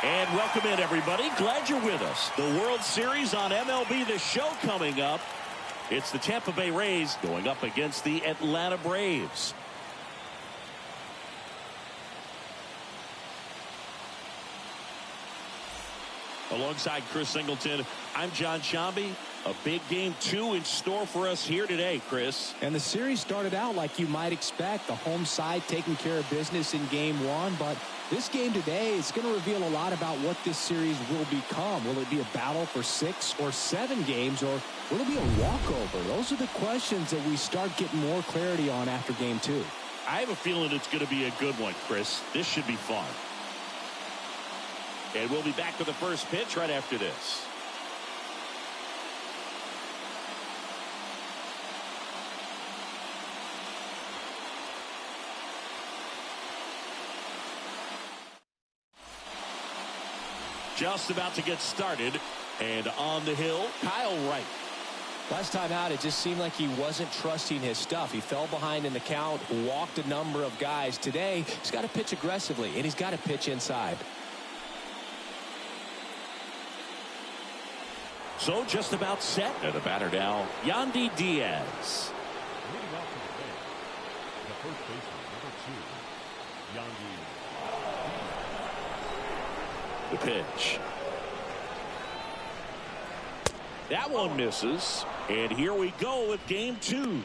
And welcome in, everybody. Glad you're with us. The World Series on MLB The Show coming up. It's the Tampa Bay Rays going up against the Atlanta Braves. Alongside Chris Singleton, I'm John Shambi. A big game 2 in store for us here today, Chris. And the series started out like you might expect. The home side taking care of business in game 1. But this game today is going to reveal a lot about what this series will become. Will it be a battle for 6 or 7 games, or will it be a walkover? Those are the questions that we start getting more clarity on after game 2. I have a feeling it's going to be a good one, Chris. This should be fun. And we'll be back with the first pitch right after this. Just about to get started, and on the hill, Kyle Wright. Last time out, it just seemed like he wasn't trusting his stuff. He fell behind in the count, walked a number of guys. Today, he's got to pitch aggressively, and he's got to pitch inside. So just about set. And the batter now, Yandy Diaz. Leading off to the bench, the first baseman, number 2, Yandy. The pitch. That one misses. And here we go with game 2. First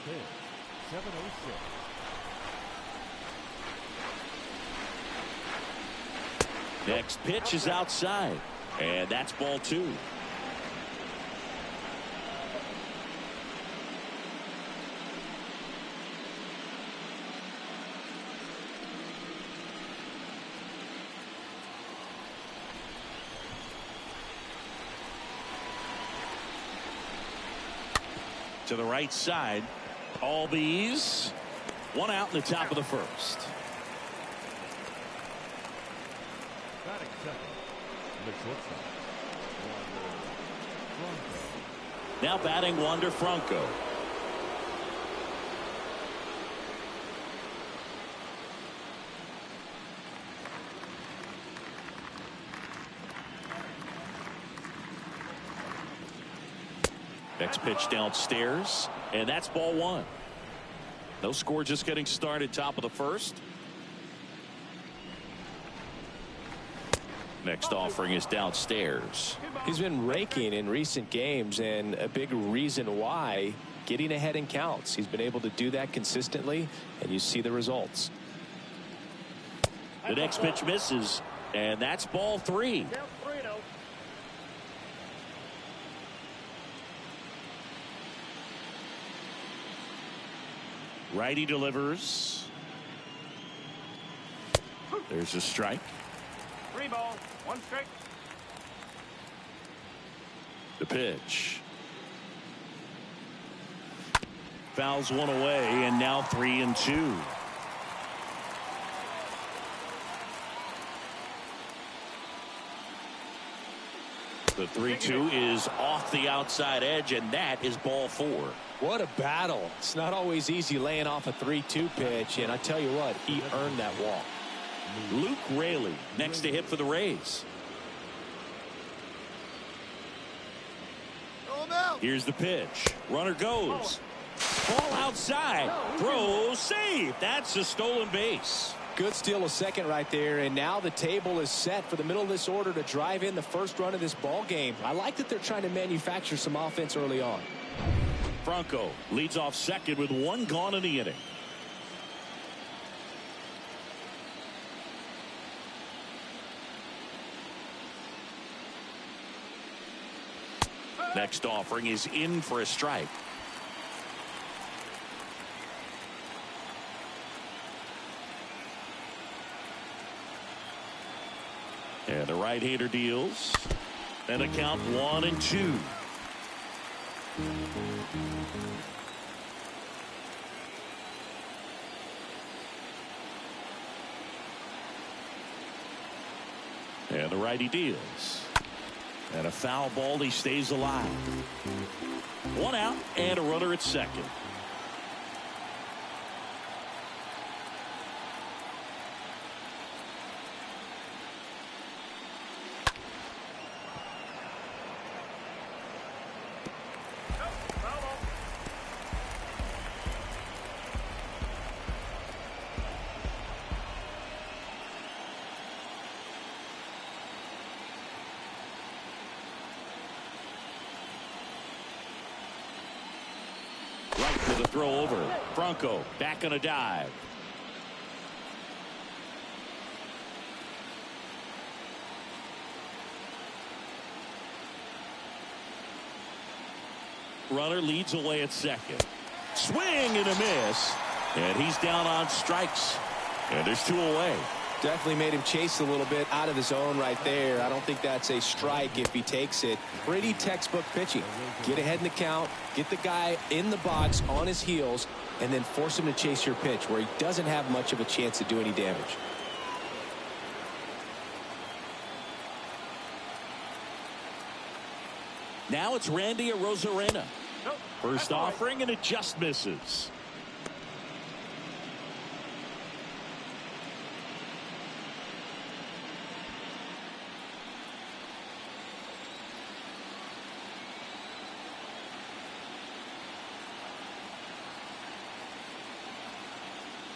pitch, 7:06. Next pitch is outside. And that's ball 2. To the right side. All bees. One out in the top of the first. Batting second, the shortstop, Franco. Now batting Wander Franco. Next pitch downstairs, and that's ball 1. No score, just getting started, top of the first. Next offering is downstairs. He's been raking in recent games, and a big reason why, getting ahead in counts. He's been able to do that consistently, and you see the results. The next pitch misses, and that's ball 3. Righty delivers. There's a strike. 3 ball, 1 strike. The pitch. Fouls one away, and now 3-2. The 3-2 is off the outside edge, and that is ball 4. What a battle. It's not always easy laying off a 3-2 pitch, and I tell you what, he earned that walk. Luke Raley next to hit for the Rays. Here's the pitch. Runner goes. Ball outside. Throw, save. That's a stolen base. Good steal of second right there, and now the table is set for the middle of this order to drive in the first run of this ball game. I like that they're trying to manufacture some offense early on. Franco leads off second with 1 gone in the inning. Next offering is in for a strike. And the right-hander deals. And a count 1-2. And the righty deals. And a foul ball. He stays alive. 1 out and a runner at second. The throw over. Franco back on a dive. Runner leads away at second. Swing and a miss. And he's down on strikes. And there's 2 away. Definitely made him chase a little bit out of the zone right there. I don't think that's a strike if he takes it. Pretty textbook pitching. Get ahead in the count, get the guy in the box on his heels, and then force him to chase your pitch where he doesn't have much of a chance to do any damage. Now it's Randy Arozarena. First offering, and it just misses.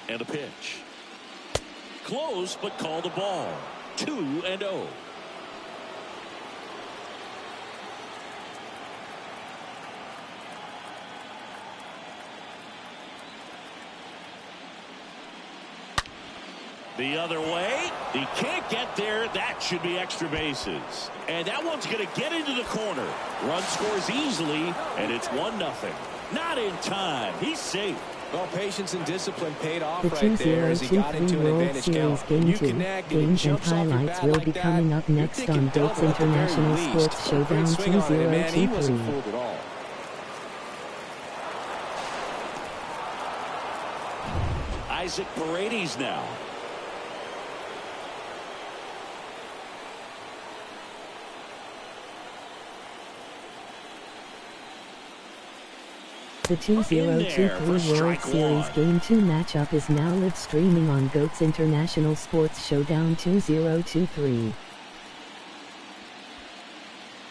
And a pitch. Close, but called a ball. 2-0. The other way. He can't get there. That should be extra bases. And that one's going to get into the corner. Run scores easily, and it's 1-0. Not in time. He's safe. Well, patience and discipline paid off The right there as he got 2023 into an World advantage Series count. Game You 2 connect, games and highlights will be coming up next on Goats International Sports Showdown 2023. He wasn't fooled at all. Isaac Paredes now. The 2023 World Series Game 2 matchup is now live streaming on Goats International Sports Showdown 2023.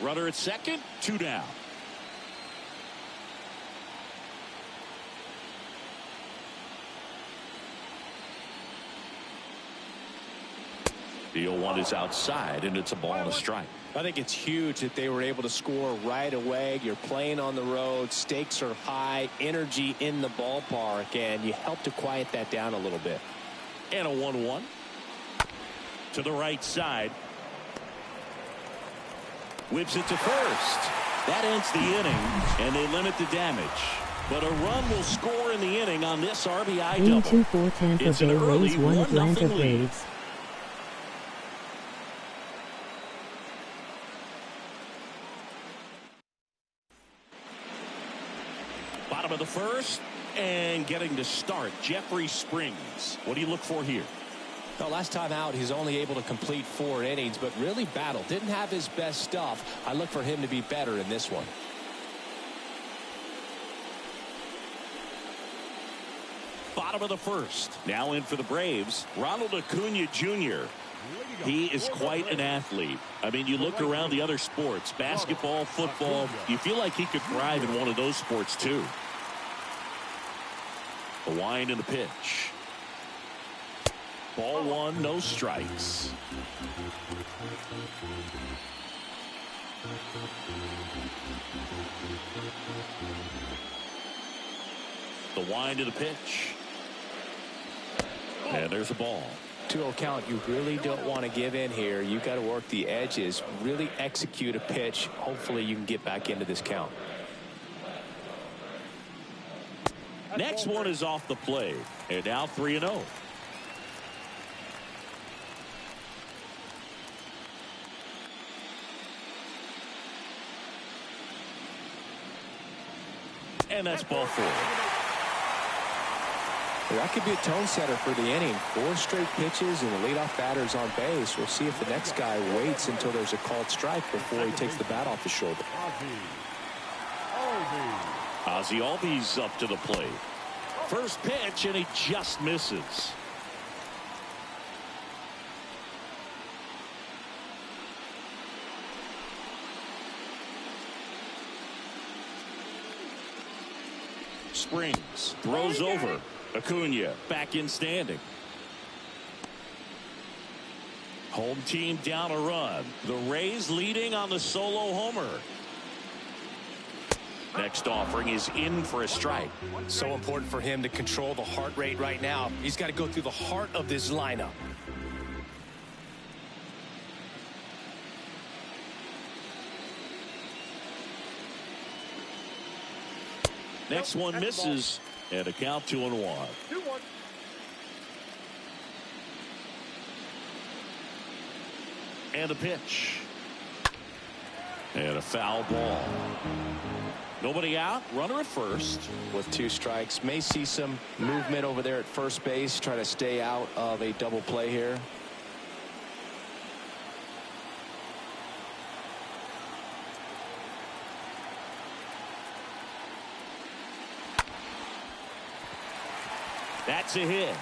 Runner at second, 2 down. The 0-1 is outside, and it's a ball and a strike. I think it's huge that they were able to score right away. You're playing on the road. Stakes are high. Energy in the ballpark. And you help to quiet that down a little bit. And a 1-1. To the right side. Whips it to first. That ends the inning, and they limit the damage. But a run will score in the inning on this RBI Game double. 2 for Tampa It's an Bay early Rays 1 Atlanta 1-0 lead. Braves. Bottom of the first, and getting to start, Jeffrey Springs. What do you look for here? Well, last time out, he's only able to complete 4 innings, but really battled. Didn't have his best stuff. I look for him to be better in this one. Bottom of the first. Now in for the Braves, Ronald Acuna Jr. He is quite an athlete. I mean, you look around the other sports, basketball, football, you feel like he could thrive in one of those sports too. The wind and the pitch. Ball 1, no strikes. The wind of the pitch. And there's a ball. 2-0 count. You really don't want to give in here. You got to work the edges, really execute a pitch. Hopefully you can get back into this count. Next one is off the plate, and now 3-0. And that's ball 4. That could be a tone setter for the inning. 4 straight pitches and the leadoff batter's on base. We'll see if the next guy waits until there's a called strike before he takes the bat off the shoulder. Ozzie Albies up to the plate. First pitch, and he just misses. Springs throws over. Acuna back in standing. Home team down a run. The Rays leading on the solo homer. Next offering is in for a strike. So important for him to control the heart rate right now. He's got to go through the heart of this lineup. Next one misses, and a count 2-1. 2-1. And a pitch. And a foul ball. Nobody out, runner at first. With 2 strikes, may see some movement over there at first base, try to stay out of a double play here. That's a hit.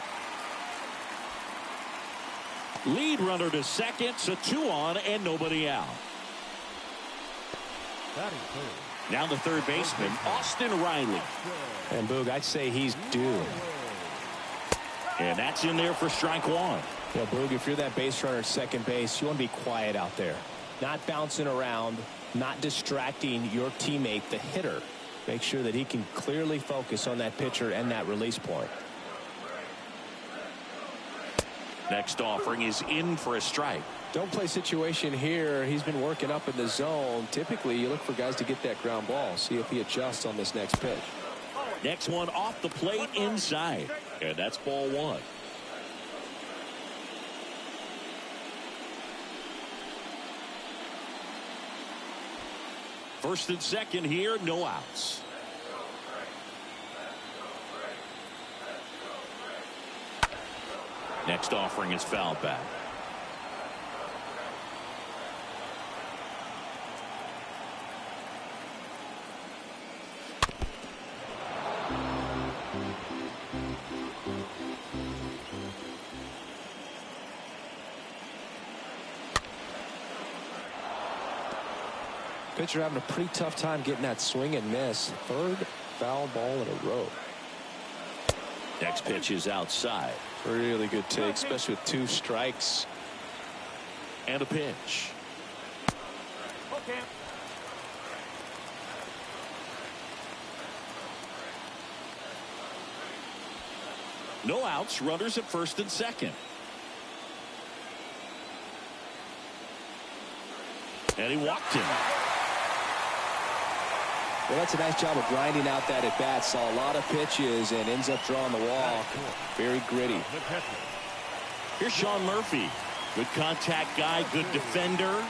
Lead runner to second, so 2 on and nobody out. Batting third. Now the third baseman, Austin Riley. And Boog, I'd say he's due. And that's in there for strike 1. Yeah, Boog, if you're that base runner at second base, you want to be quiet out there. Not bouncing around, not distracting your teammate, the hitter. Make sure that he can clearly focus on that pitcher and that release point. Next offering is in for a strike. Don't play situation here. He's been working up in the zone. Typically, you look for guys to get that ground ball. See if he adjusts on this next pitch. Next one off the plate inside. And that's ball 1. First and second here, no outs. Next offering is fouled back. Pitcher having a pretty tough time getting that swing and miss. Third foul ball in a row. Next pitch is outside. Really good take, especially with 2 strikes. And a pitch. Okay. No outs, runners at first and second. And he walked him. Well, that's a nice job of grinding out that at bat. Saw a lot of pitches and ends up drawing the walk. Very gritty. Here's Sean Murphy. Good contact guy, good defender.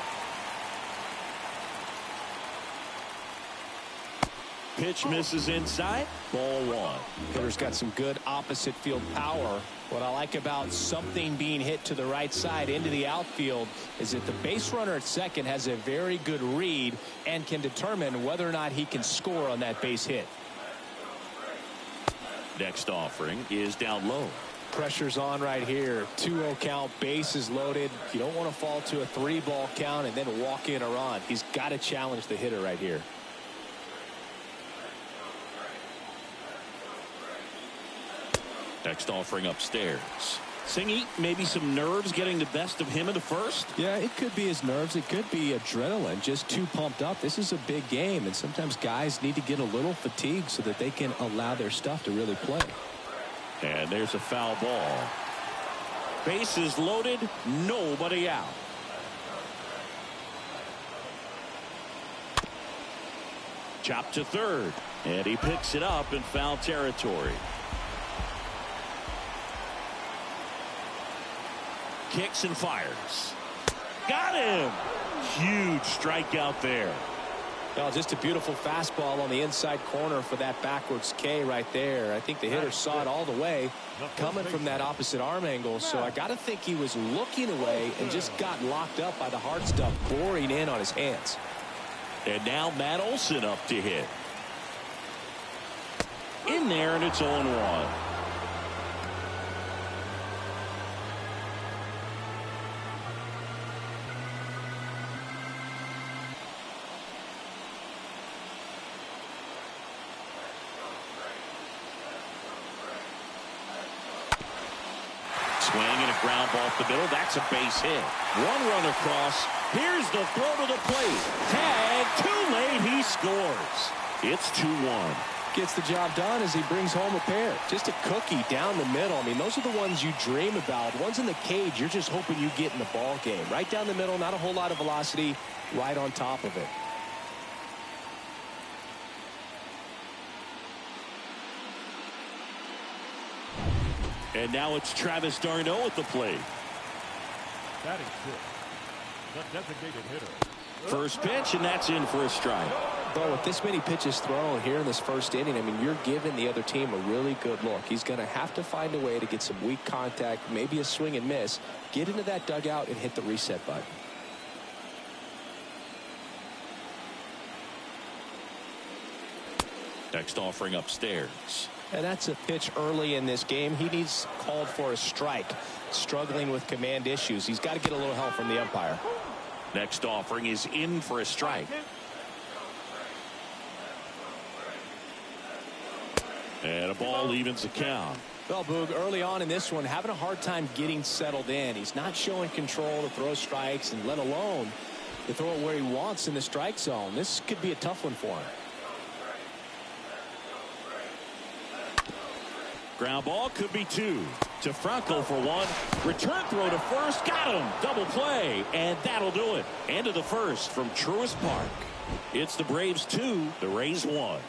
Pitch misses inside. Ball 1. Hitter's got some good opposite field power. What I like about something being hit to the right side into the outfield is that the base runner at second has a very good read and can determine whether or not he can score on that base hit. Next offering is down low. Pressure's on right here. 2-0 count, base is loaded. You don't want to fall to a 3-ball count and then walk in or on. He's got to challenge the hitter right here. Next offering upstairs. Singy, maybe some nerves getting the best of him in the first? Yeah, it could be his nerves. It could be adrenaline, just too pumped up. This is a big game, and sometimes guys need to get a little fatigued so that they can allow their stuff to really play. And there's a foul ball. Bases loaded, nobody out. Chop to third, and he picks it up in foul territory. Kicks and fires. Got him. Huge strikeout there. Well, just a beautiful fastball on the inside corner for that backwards K right there. I think the hitter saw it all the way coming from that opposite arm angle. So I got to think he was looking away and just got locked up by the hard stuff boring in on his hands. And now Matt Olson up to hit. In there, and it's 0-1. Swing and a ground ball off the middle. That's a base hit. 1 run across. Here's the throw to the plate. Tag, too late. He scores. It's 2-1. Gets the job done as he brings home a pair. Just a cookie down the middle. I mean, those are the ones you dream about. Ones in the cage, you're just hoping you get in the ball game. Right down the middle, not a whole lot of velocity, right on top of it. And now it's Travis d'Arnaud at the plate. Batting fifth, the designated hitter. First pitch, and that's in for a strike. Well, with this many pitches thrown here in this first inning, I mean, you're giving the other team a really good look. He's going to have to find a way to get some weak contact, maybe a swing and miss, get into that dugout and hit the reset button. Next offering upstairs. And that's a pitch early in this game. He needs called for a strike. Struggling with command issues. He's got to get a little help from the umpire. Next offering is in for a strike. And a ball evens the count. Well, Boog, early on in this one, having a hard time getting settled in. He's not showing control to throw strikes, and let alone to throw it where he wants in the strike zone. This could be a tough one for him. Ground ball could be two. To Franco for one. Return throw to first. Got him. Double play. And that'll do it. End of the first from Truist Park. It's the Braves 2, the Rays 1.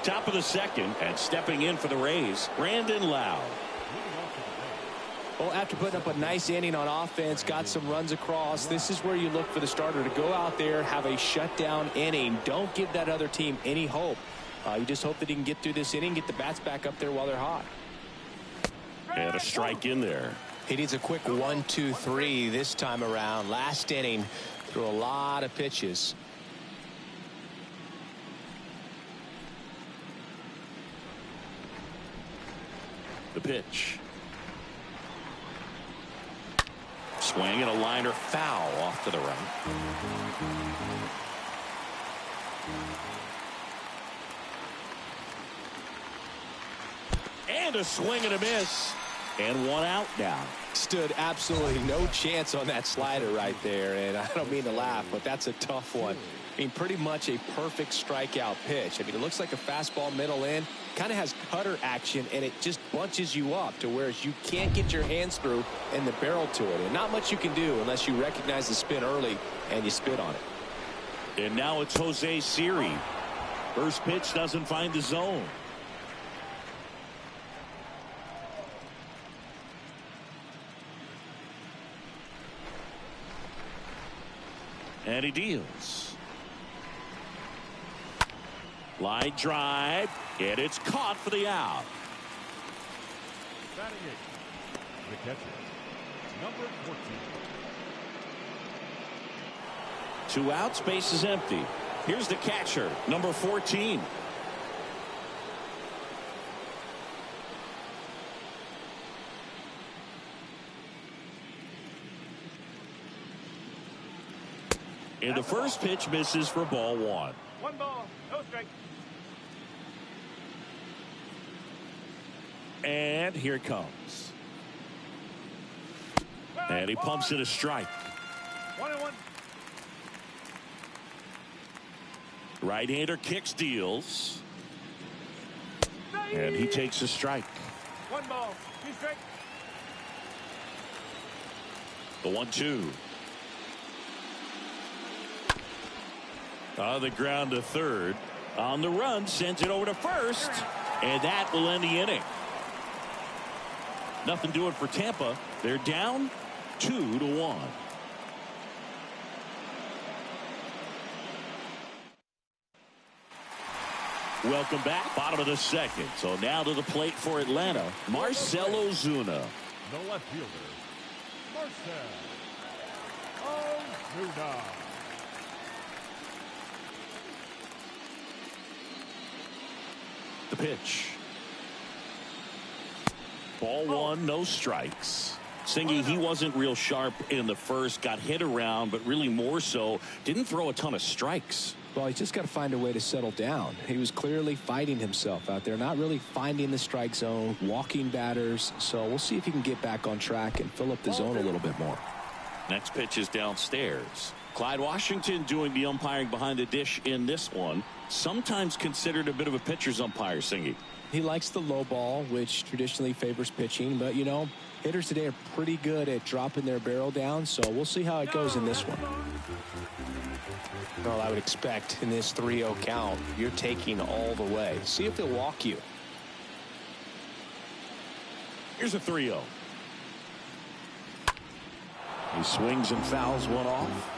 Top of the second, and stepping in for the Rays, Brandon Lowe. Well, after putting up a nice inning on offense, got some runs across, this is where you look for the starter to go out there, have a shutdown inning. Don't give that other team any hope. You just hope that he can get through this inning, get the bats back up there while they're hot. And a strike in there. He needs a quick 1-2-3 this time around. Last inning, threw a lot of pitches. The pitch. Swing and a liner foul off to the right. And a swing and a miss. And one out now. Stood absolutely no chance on that slider right there. And I don't mean to laugh, but that's a tough one. I mean, pretty much a perfect strikeout pitch. I mean, it looks like a fastball middle in. Kind of has cutter action, and it just bunches you up to where you can't get your hands through and the barrel to it. And not much you can do unless you recognize the spin early and you spit on it. And now it's Jose Siri. First pitch doesn't find the zone. And he deals. Line drive, and it's caught for the out. Batting eighth, the catcher, number 14. 2 outs, base is empty. Here's the catcher, number 14. And the first pitch misses for ball one. 1 ball, no strike. And here it comes. And he pumps it a strike. 1-1. Right-hander kicks, deals. And he takes a strike. 1 ball, 2 strikes. The 1-2. On the ground to third. On the run, sends it over to first. And that will end the inning. Nothing doing for Tampa. They're down 2-1. Welcome back. Bottom of the second. So now to the plate for Atlanta, Marcell Ozuna. The left fielder, Marcell Ozuna. The pitch. Ball one, no strikes. Singy, he wasn't real sharp in the first, got hit around, but really more so, didn't throw a ton of strikes. Well, he's just got to find a way to settle down. He was clearly fighting himself out there, not really finding the strike zone, walking batters. So we'll see if he can get back on track and fill up the zone a little bit more. Next pitch is downstairs. Clyde Washington doing the umpiring behind the dish in this one. Sometimes considered a bit of a pitcher's umpire, Singy. He likes the low ball, which traditionally favors pitching. But, you know, hitters today are pretty good at dropping their barrel down. So we'll see how it goes in this one. Well, I would expect in this 3-0 count, you're taking all the way. See if he'll walk you. Here's a 3-0. He swings and fouls one off.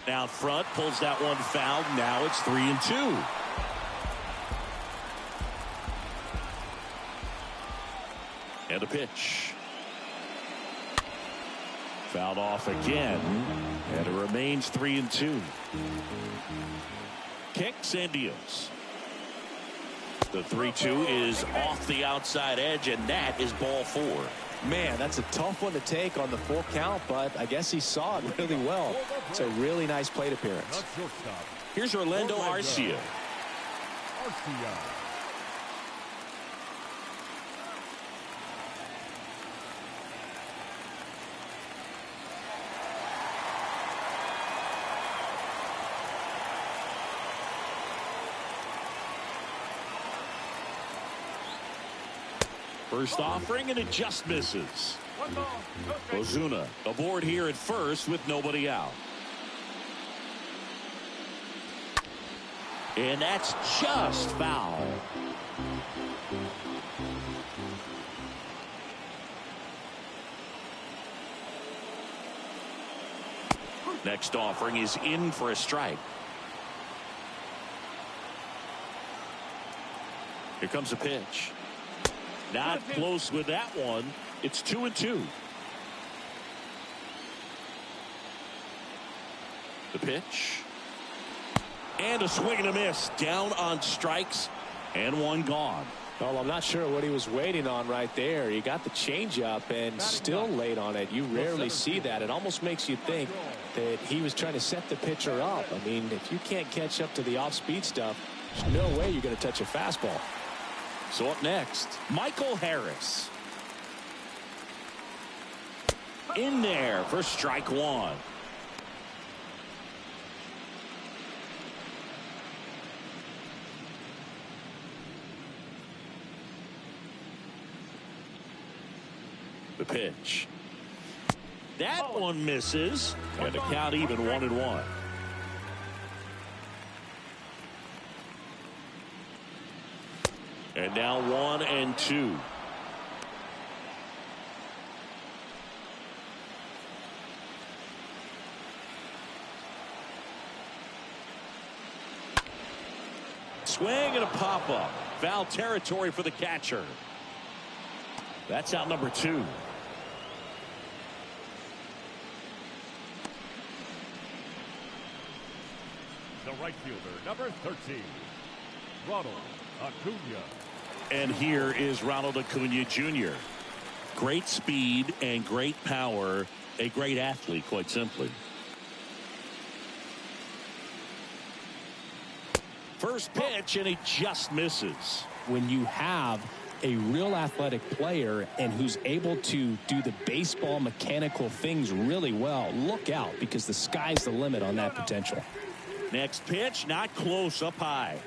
Out front, pulls that one foul. Now it's 3-2. And a pitch. Fouled off again. And it remains 3-2. Kicks and deals. The 3-2 is off the outside edge, and that is ball 4. Man, that's a tough one to take on the full count, but I guess he saw it really well. It's a really nice plate appearance. Here's Orlando Arcia. First offering, and it just misses. Ozuna aboard here at first with nobody out. And that's just foul. Next offering is in for a strike. Here comes a pitch. Not close with that one. It's 2-2. The pitch. And a swing and a miss. Down on strikes. And one gone. Well, I'm not sure what he was waiting on right there. He got the changeup and still late on it. You rarely see that. It almost makes you think that he was trying to set the pitcher up. I mean, if you can't catch up to the off-speed stuff, there's no way you're going to touch a fastball. So up next, Michael Harris. In there for strike one. The pitch. That one misses. And the count even 1-1. And now 1-2. Swing and a pop-up. Foul territory for the catcher. That's out number 2. The right fielder, number 13, Ronald Acuna. And here is Ronald Acuna Jr. Great speed and great power. A great athlete, quite simply. First pitch, and he just misses. When you have a real athletic player and who's able to do the baseball mechanical things really well, look out, because the sky's the limit on that potential. Next pitch, not close, up high.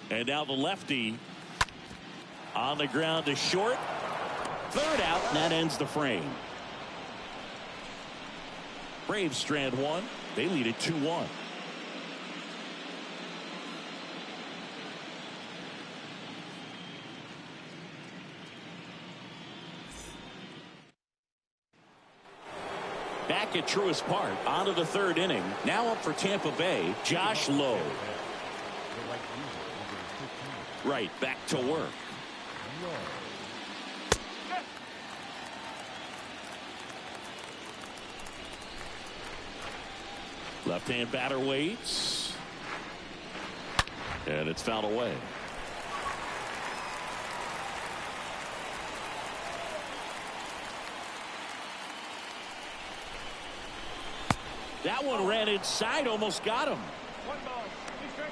And now the lefty on the ground to short. Third out, and that ends the frame. Braves strand one. They lead it 2-1. Back at Truist Park, on to the third inning. Now up for Tampa Bay, Josh Lowe. Right, back to work. Left-hand batter waits. And it's fouled away. That one ran inside, almost got him. One ball. Be straight.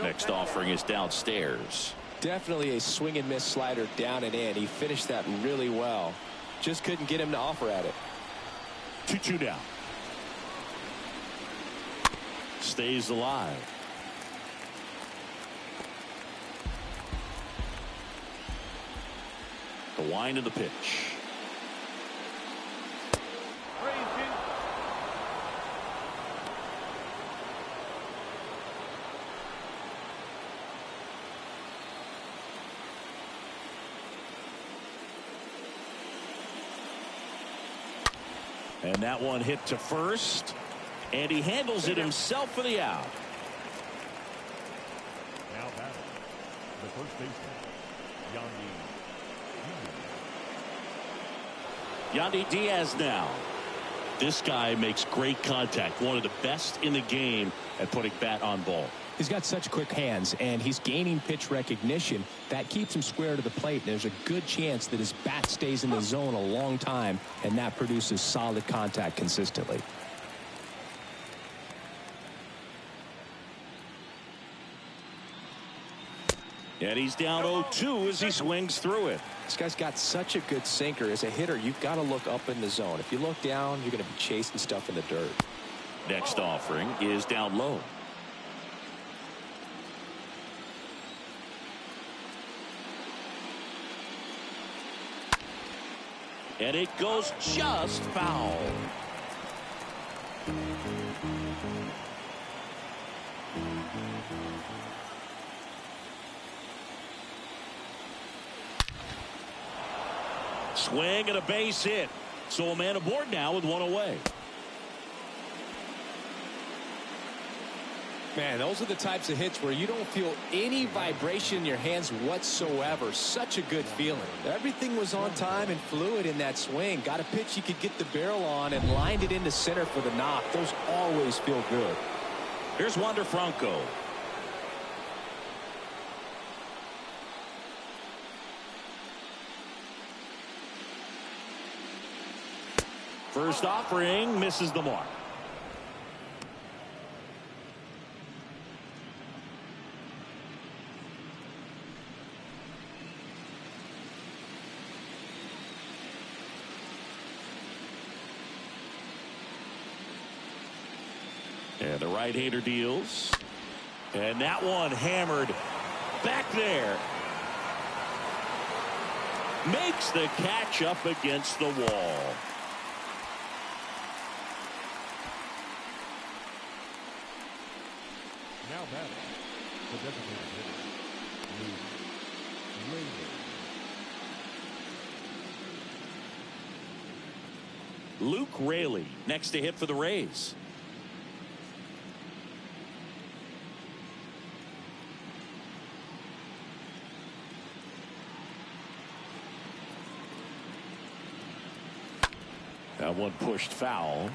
Next offering is downstairs. Definitely a swing and miss slider down and in. He finished that really well. Just couldn't get him to offer at it. 2-2 down. Stays alive. The wind of the pitch. Raise, Jim. And that one hit to first. And he handles it himself for the out. Now batting, the first baseman, Yandy Diaz now. This guy makes great contact. One of the best in the game at putting bat on ball. He's got such quick hands, and he's gaining pitch recognition. That keeps him square to the plate, and there's a good chance that his bat stays in the zone a long time, and that produces solid contact consistently. And he's down 0-2 as he swings through it. This guy's got such a good sinker. As a hitter, you've got to look up in the zone. If you look down, you're going to be chasing stuff in the dirt. Next offering is down low. And it goes just foul. Swing and a base hit. So a man aboard now with one away. Man, those are the types of hits where you don't feel any vibration in your hands whatsoever. Such a good feeling. Everything was on time and fluid in that swing. Got a pitch you could get the barrel on and lined it into center for the knock. Those always feel good. Here's Wander Franco. First offering misses the mark. And the right-hander deals. And that one hammered back there. Makes the catch up against the wall. now batting, the designated hitter, Luke Raley next to hit for the Rays. That one pushed foul.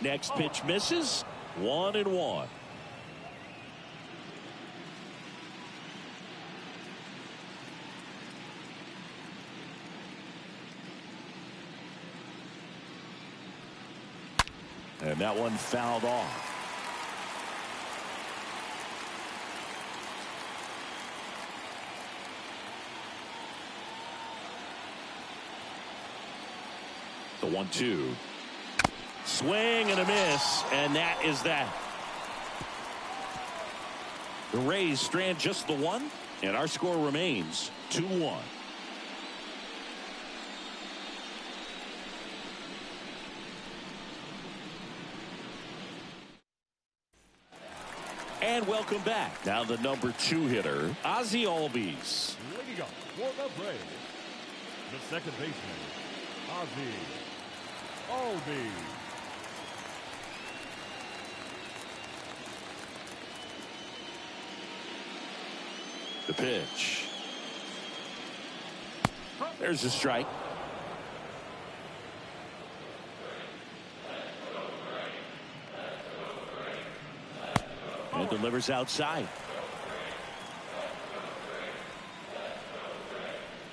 Next pitch misses. 1-1. And that one fouled off. The 1-2. Swing and a miss, and that is that. The Rays strand just the one, and our score remains 2-1. And welcome back. Now the number 2 hitter, Ozzie Albies. leading up for the Braves, the second baseman, Ozzie Albies. The pitch. There's a strike. And delivers outside.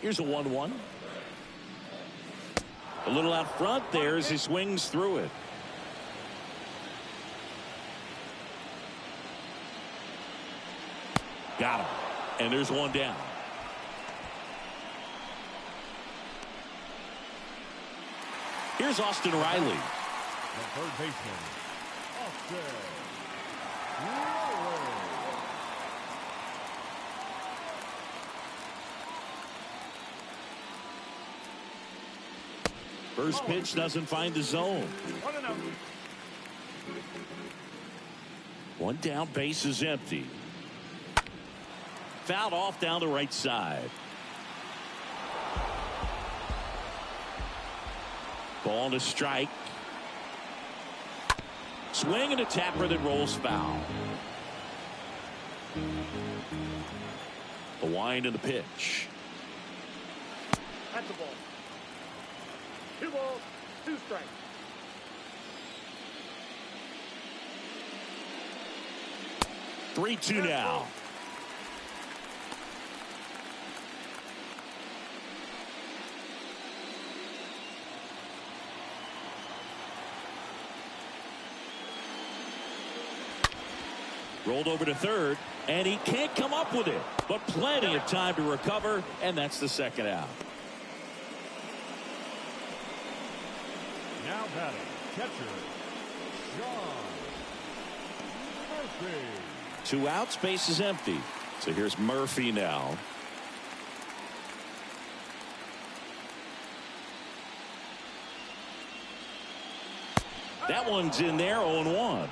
Here's a 1-1. A little out front there as he swings through it. Got him. And there's one down. Here's Austin Riley. The third baseman, Austin Riley. First pitch doesn't find the zone. 1-0. One down, base is empty. Fouled off down the right side. Ball to strike. Swing and a tapper that rolls foul. The wind and the pitch. That's the ball. 2 balls, 2 strikes. Three-two now. Rolled over to third, and he can't come up with it. But plenty of time to recover, and that's the second out. Now batting, catcher, John Murphy. 2 outs, base is empty. So here's Murphy now. That one's in there, 0-1.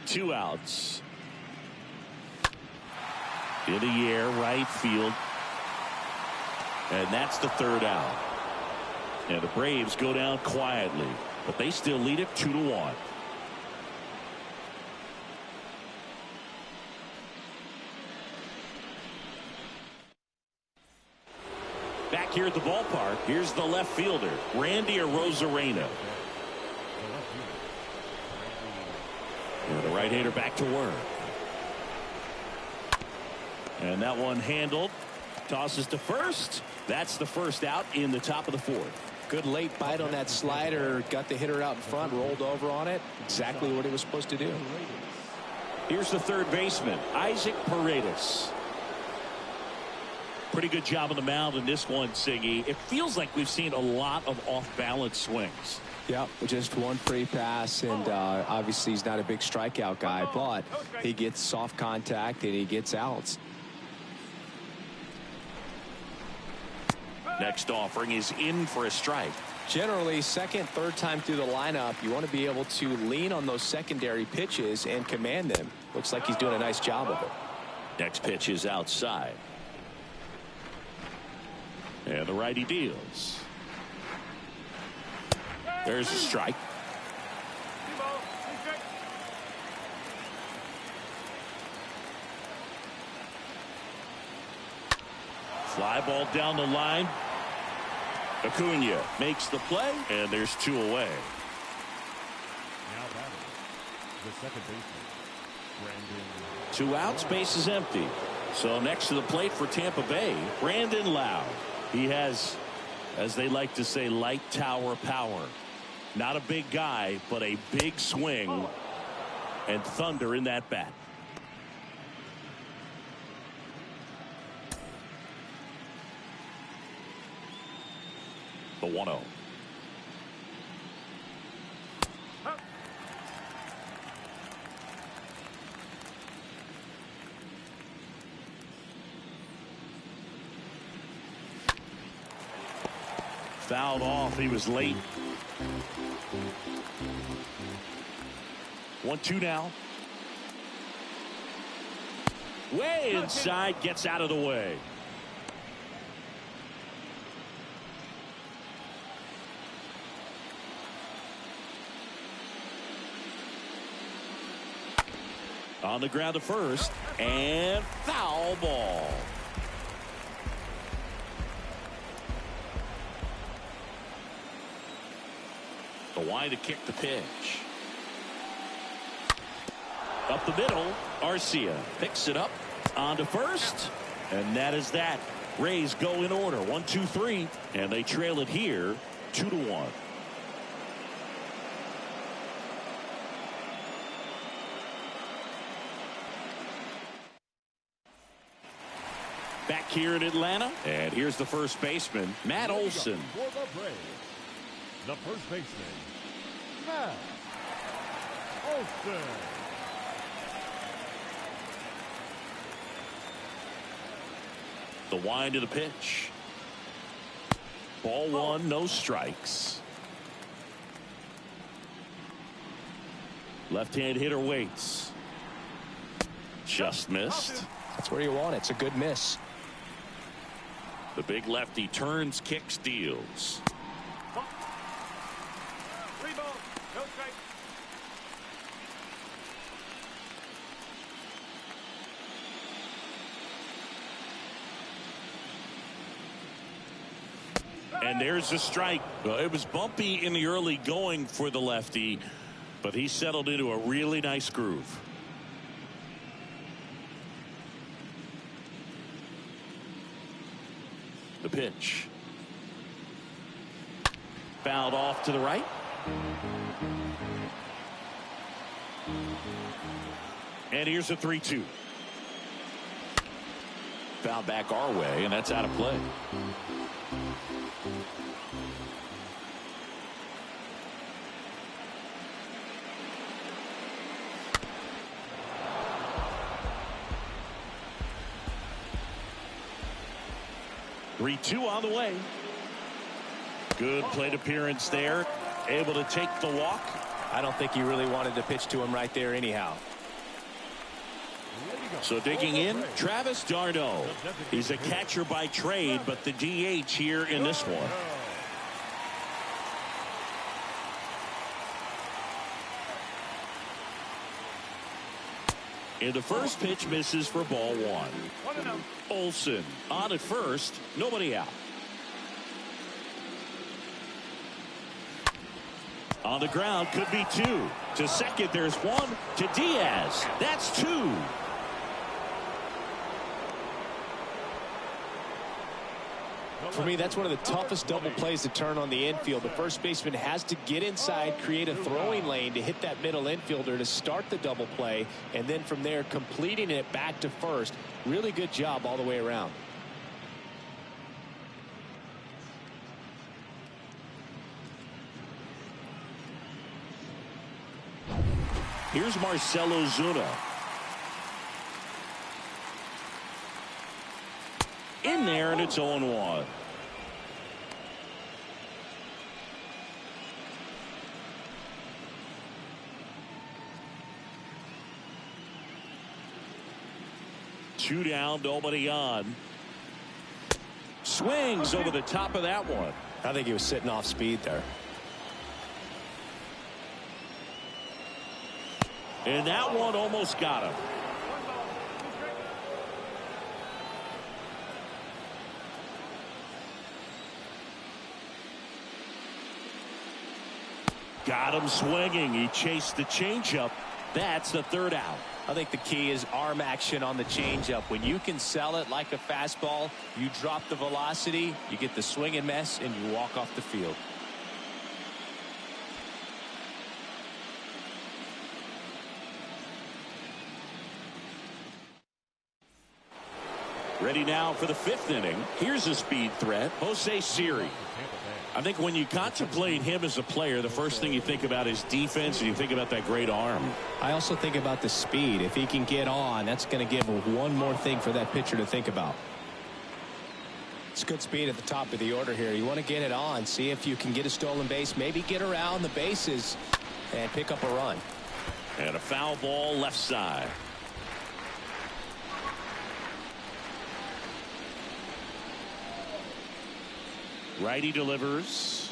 2 outs. In the air, right field. And that's the third out. And the Braves go down quietly, but they still lead it 2-1. Back here at the ballpark, here's the left fielder, Randy Arozarena. And the right-hander back to work. And that one handled. Tosses to first. That's the first out in the top of the 4th. Good late bite on that slider. Got the hitter out in front, rolled over on it. Exactly what he was supposed to do. Here's the third baseman, Isaac Paredes. Pretty good job on the mound in this one, Siggy. It feels like we've seen a lot of off-balance swings. Yep, just one free pass, and obviously he's not a big strikeout guy, but he gets soft contact and he gets outs. Next offering is in for a strike. Generally, second, third time through the lineup, you want to be able to lean on those secondary pitches and command them. Looks like he's doing a nice job of it. Next pitch is outside. And the righty deals. There's a strike. 2 balls, 2 strikes. Fly ball down the line. Acuna makes the play, and there's 2 away. Now batting, the second baseman, Brandon. 2 outs, base is empty. So next to the plate for Tampa Bay, Brandon Lowe. He has, as they like to say, light tower power. Not a big guy, but a big swing and thunder in that bat. The 1-0. Fouled off. He was late. 1-2 now. Way inside, gets out of the way. On the ground to first, and foul ball. Kawhi to kick the pitch. Up the middle, Arcia picks it up on to first. And that is that. Rays go in order, 1, 2, 3. And they trail it here, 2-1. Back here in Atlanta. And here's the first baseman, Matt Olson. For the Braves, the first baseman, Matt Olson. The wind of the pitch. Ball 1, no strikes. Left-hand hitter waits. Just missed. That's where you want it. It's a good miss. The big lefty turns, kicks, deals. 3 balls, no strike. And there's a strike. Well, it was bumpy in the early going for the lefty, but he settled into a really nice groove. The pitch. Fouled off to the right. And here's a 3-2. Foul back our way, and that's out of play. Three-two on the way. Good plate appearance there. Able to take the walk. I don't think he really wanted to pitch to him right there anyhow. So digging in, Travis d'Arnaud. He's a catcher by trade, but the DH here in this one. And the first pitch misses for ball 1. Olson on at first, nobody out. On the ground, could be 2. To second, there's 1. To Diaz, that's 2. For me, that's one of the toughest double plays to turn on the infield. The first baseman has to get inside, create a throwing lane to hit that middle infielder to start the double play, and then from there completing it back to first. Really good job all the way around. Here's Marcell Ozuna. In there, and it's 0-1. Two down, nobody on. Swings over the top of that one. I think he was sitting off speed there. And that one almost got him. Got him swinging. He chased the changeup. That's the third out. I think the key is arm action on the changeup. When you can sell it like a fastball, you drop the velocity, you get the swing and miss, and you walk off the field. Ready now for the 5th inning. Here's a speed threat, Jose Siri. I think when you contemplate him as a player, the first thing you think about is defense, and you think about that great arm. I also think about the speed. If he can get on, that's going to give one more thing for that pitcher to think about. It's good speed at the top of the order here. You want to get it on, see if you can get a stolen base, maybe get around the bases and pick up a run. And a foul ball left side. Righty delivers.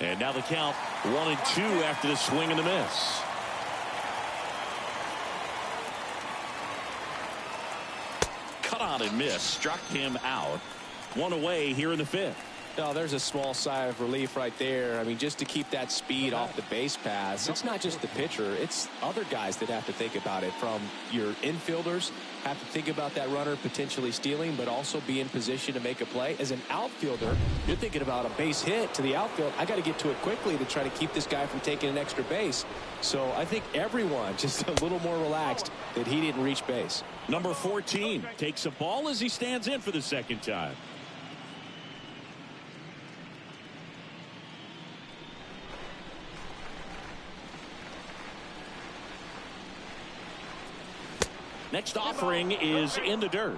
And now the count 1-2 after the swing and the miss. Cut on and miss. Struck him out. One away here in the 5th. Oh, there's a small sigh of relief right there. I mean, just to keep that speed off the base paths, it's not just the pitcher, it's other guys that have to think about it. From your infielders have to think about that runner potentially stealing, but also be in position to make a play. As an outfielder, you're thinking about a base hit to the outfield. I got to get to it quickly to try to keep this guy from taking an extra base. So I think everyone just a little more relaxed that he didn't reach base. Number 14 takes a ball as he stands in for the second time. Next offering is in the dirt.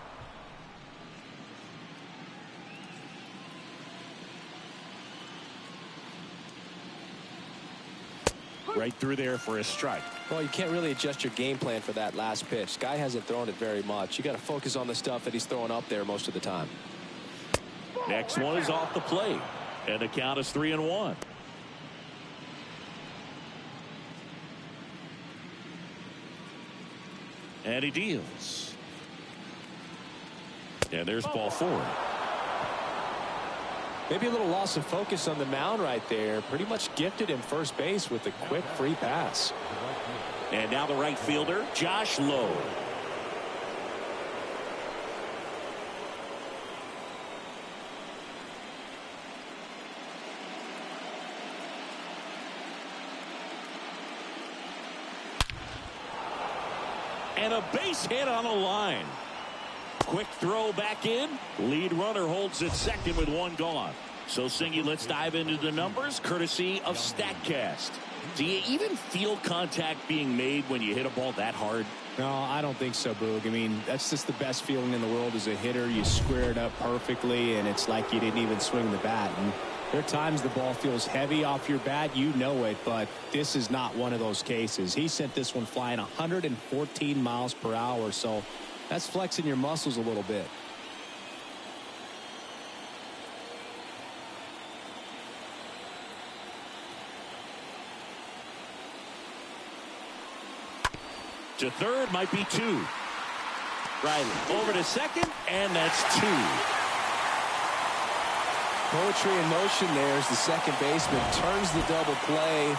Right through there for a strike. Well, you can't really adjust your game plan for that last pitch. Guy hasn't thrown it very much. You got to focus on the stuff that he's throwing up there most of the time. Next one is off the plate, and the count is 3-1. And he deals. And there's ball 4. Maybe a little loss of focus on the mound right there. Pretty much gifted him first base with a quick free pass. And now the right fielder, Josh Lowe. And a base hit on the line. Quick throw back in. Lead runner holds at second with one gone. So, Singy, let's dive into the numbers courtesy of StatCast. Do you even feel contact being made when you hit a ball that hard? No, I don't think so, Boog. I mean, that's just the best feeling in the world as a hitter. You square it up perfectly, and it's like you didn't even swing the bat. And there are times the ball feels heavy off your bat. You know it, but this is not one of those cases. He sent this one flying 114 miles per hour, so that's flexing your muscles a little bit. To third, might be 2. Riley over to second, and that's 2. Poetry in motion there as the second baseman turns the double play.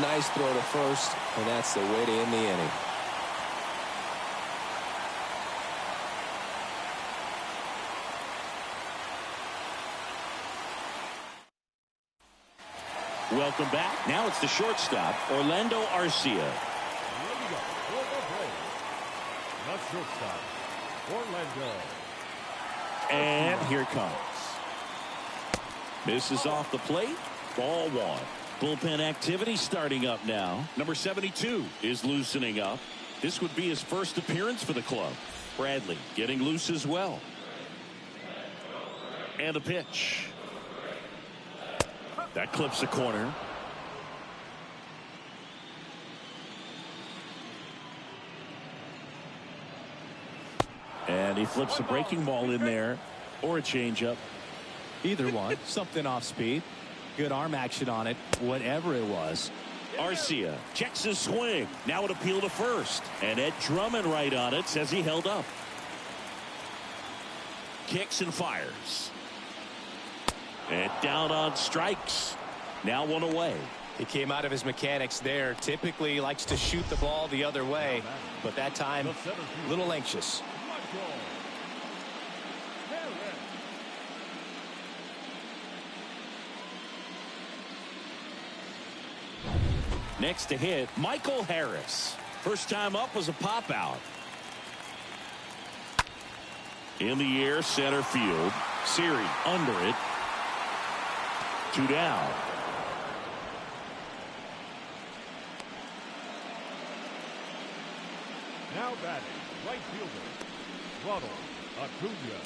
Nice throw to first, and that's the way to end the inning. Welcome back. Now it's the shortstop, Orlando Arcia. Not shortstop, Orlando. And here it comes. Misses off the plate. Ball 1. Bullpen activity starting up now. Number 72 is loosening up. This would be his first appearance for the club. Bradley getting loose as well. And a pitch. That clips the corner. And he flips a breaking ball in there, or a changeup. Either one. Something off speed. Good arm action on it. Whatever it was. Arcia checks his swing. Now an appeal to first. And Ed Drummond right on it, says he held up. Kicks and fires. And down on strikes. Now one away. He came out of his mechanics there. Typically likes to shoot the ball the other way, but that time a little anxious. Next to hit, Michael Harris. First time up was a pop out. In the air, center field. Siri under it. 2 down. Now batting, right fielder, Ronald Acuna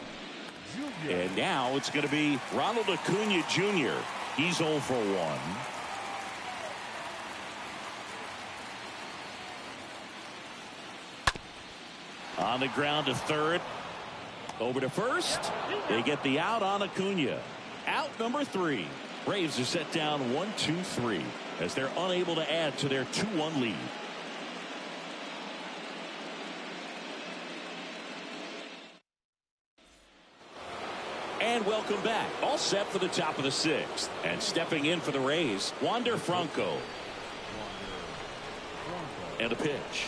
Jr. And now it's going to be Ronald Acuna Jr. He's 0 for 1. On the ground to third. Over to first. They get the out on Acuna. Out number 3. Braves are set down 1-2-3 as they're unable to add to their 2-1 lead. And welcome back. All set for the top of the 6th. And stepping in for the Rays, Wander Franco. And a pitch.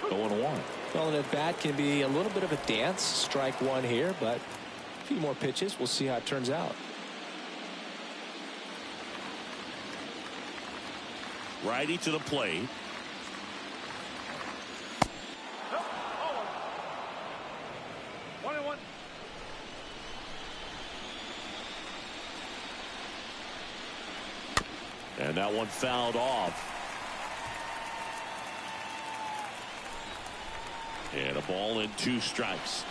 0-1. Well, an at-bat can be a little bit of a dance. Strike one here, but a few more pitches. We'll see how it turns out. Righty to the plate. And that one fouled off. And a ball and 2 strikes.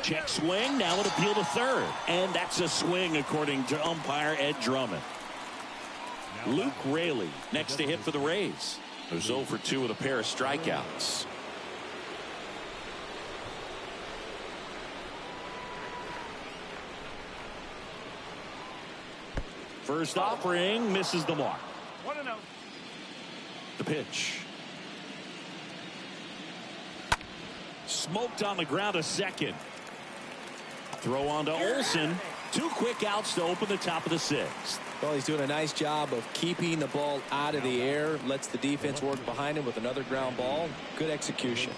Check swing. Now an appeal to third. And that's a swing according to umpire Ed Drummond. Luke Raley next to hit for the Rays. Who's 0 for 2 with a pair of strikeouts. First offering misses the mark. 1-0. The pitch. Smoked on the ground a second. Throw on to Olsen. 2 quick outs to open the top of the 6th. Well, he's doing a nice job of keeping the ball out of the air. Lets the defense work behind him with another ground ball. Good execution.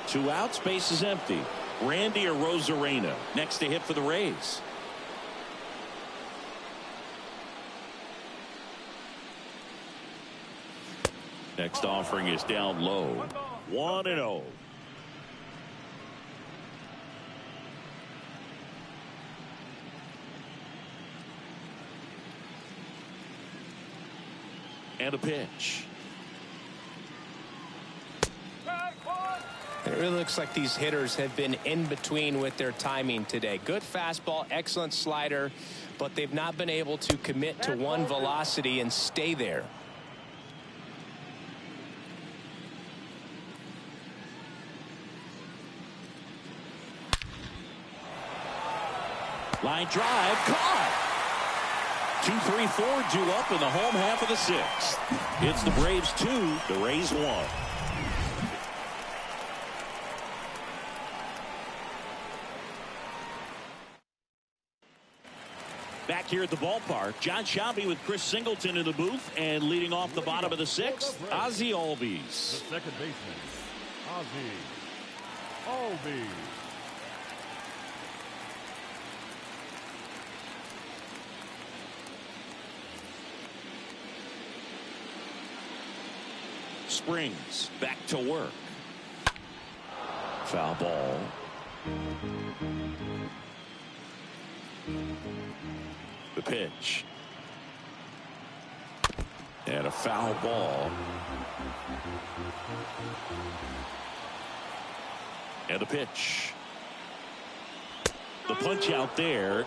2 outs, base is empty. Randy Arozarena next to hit for the Rays. Next offering is down low. 1-0. And a pitch. It really looks like these hitters have been in between with their timing today. Good fastball, excellent slider, but they've not been able to commit to one velocity and stay there. Line drive, caught. 2-3-4 due up in the home half of the 6th. It's the Braves 2, the Rays 1. Back here at the ballpark, John Sciambi with Chris Singleton in the booth, and leading off the bottom of the 6th, Ozzie Albies. The second baseman, Ozzie Albies. Springs back to work. Foul ball. The pitch. And a foul ball. And the pitch. The punch out there.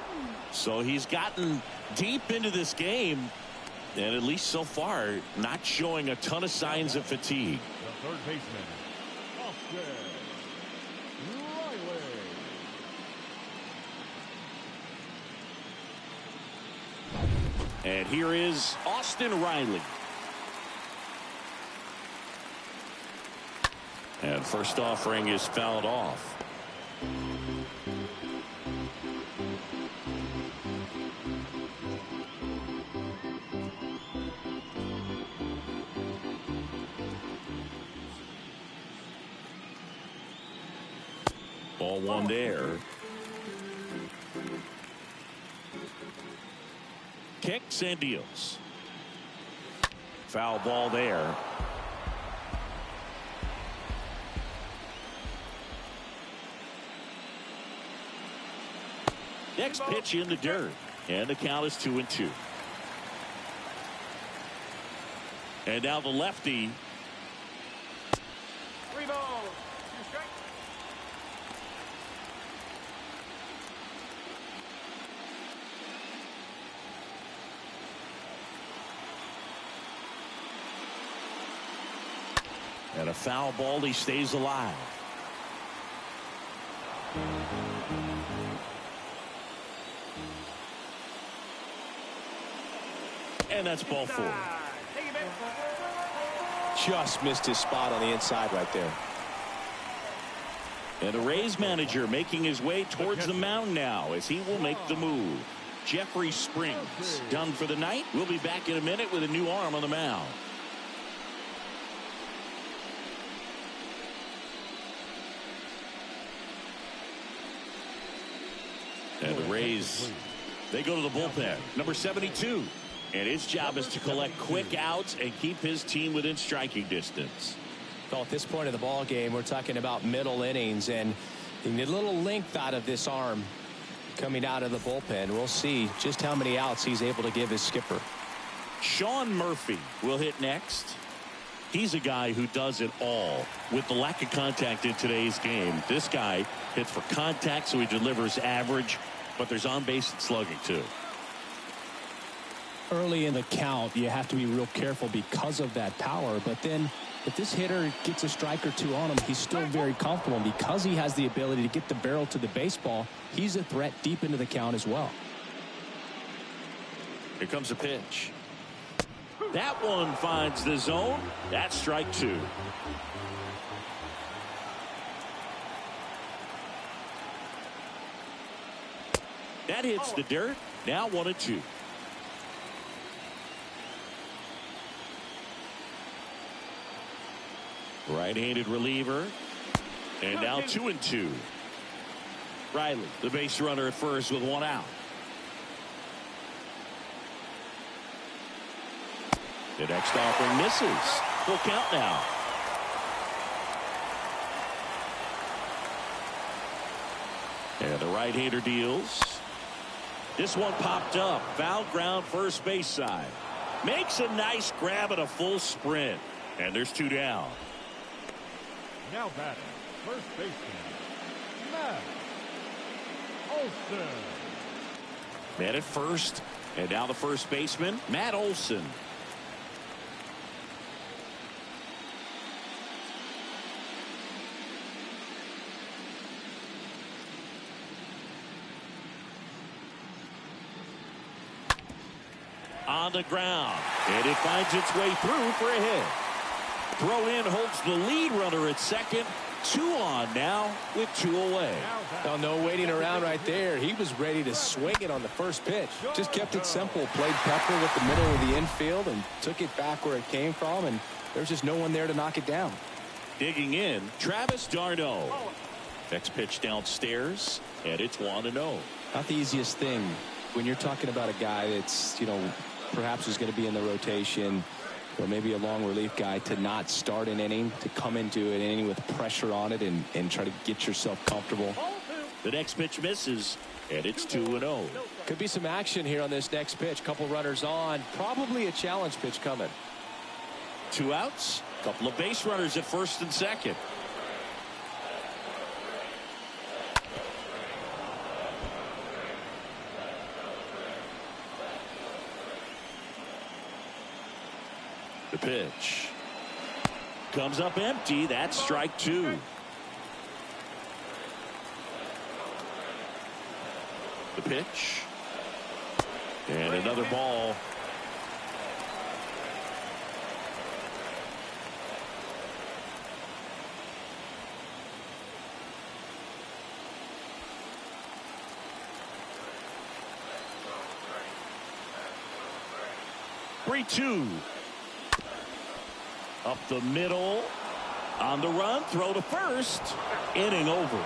So he's gotten deep into this game. And at least so far, not showing a ton of signs of fatigue. The third baseman, Austin Riley. And here is Austin Riley. And first offering is fouled off. Ball one there. Kicks and deals. Foul ball there. Next pitch in the dirt. And the count is 2-2. And now the lefty. 3 balls, 2 strikes. And a foul ball, he stays alive. And that's ball 4. just missed his spot on the inside right there. And the Rays manager making his way towards the mound now as he will make the move. Jeffrey Springs done for the night. We'll be back in a minute with a new arm on the mound. And the Rays, they go to the bullpen. Number 72. And his job is to collect quick outs and keep his team within striking distance. Well, at this point of the ball game, we're talking about middle innings, and you need a little length out of this arm coming out of the bullpen. We'll see just how many outs he's able to give his skipper. Sean Murphy will hit next. He's a guy who does it all. With the lack of contact in today's game, this guy hits for contact, so he delivers average, but there's on base and slugging too. Early in the count, you have to be real careful because of that power, but then if this hitter gets a strike or two on him, he's still very comfortable. And because he has the ability to get the barrel to the baseball, he's a threat deep into the count as well. Here comes a pitch. That one finds the zone. That's strike two. That hits the dirt. Now 1-2. Right-handed reliever. And now 2-2. Riley, the base runner at first with one out. The next offering misses. Full count now. And the right-hander deals. This one popped up. Foul ground first base side. Makes a nice grab at a full sprint. And there's two down. Now batting, first baseman, Matt Olson. Man at first, and now the first baseman, Matt Olson. On the ground, and it finds its way through for a hit. Throw in holds the lead runner at second. 2 on now with 2 away. Well, no waiting around right there. He was ready to swing it on the first pitch. Just kept it simple. Played Pepper with the middle of the infield and took it back where it came from. And there's just no one there to knock it down. Digging in, Travis d'Arnaud. Next pitch downstairs, and it's 1-0. Not the easiest thing when you're talking about a guy that's, perhaps is going to be in the rotation, or maybe a long relief guy, to not start an inning, to come into an inning with pressure on it and try to get yourself comfortable. The next pitch misses, and it's 2-0. Could be some action here on this next pitch. Couple runners on. Probably a challenge pitch coming. 2 outs. Couple of base runners at first and second. The pitch comes up empty. That's strike 2. The pitch and another ball. Three, 2. Up the middle. On the run. Throw to first. Inning over.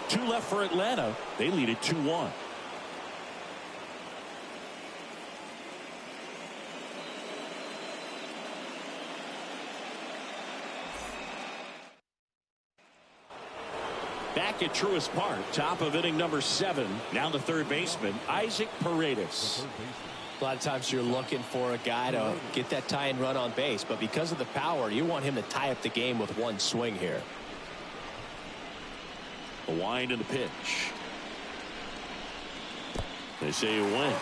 2 left for Atlanta. They lead it 2-1. Back at Truist Park. Top of inning number 7. Now the third baseman, Isaac Paredes. A lot of times you're looking for a guy to get that tie-in run on base, but because of the power, you want him to tie up the game with one swing here. A wind in the pitch. They say you win.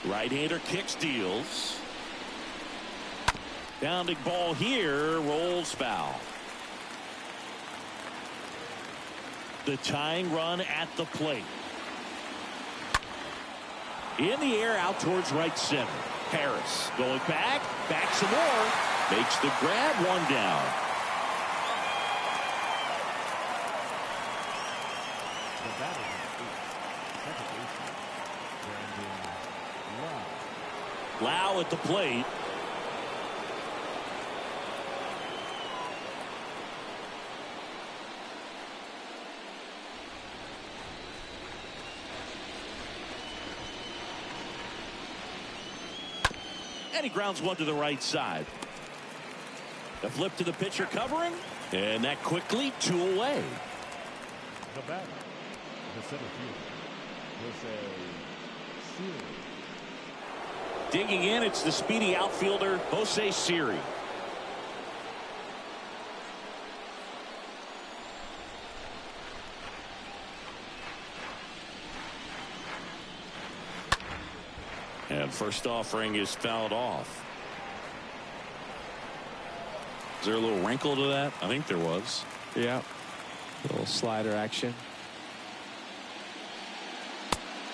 Right-hander kicks, deals. Bounding ball here, rolls foul. The tying run at the plate. In the air out towards right center. Harris going back some more. Makes the grab, one down. Lau at the plate. And he grounds one to the right side. The flip to the pitcher covering. And that quickly 2 away. The batter, the center fielder, Jose Siri. Digging in, it's the speedy outfielder, Jose Siri. And first offering is fouled off. Is there a little wrinkle to that? I think there was. Yeah. A little slider action.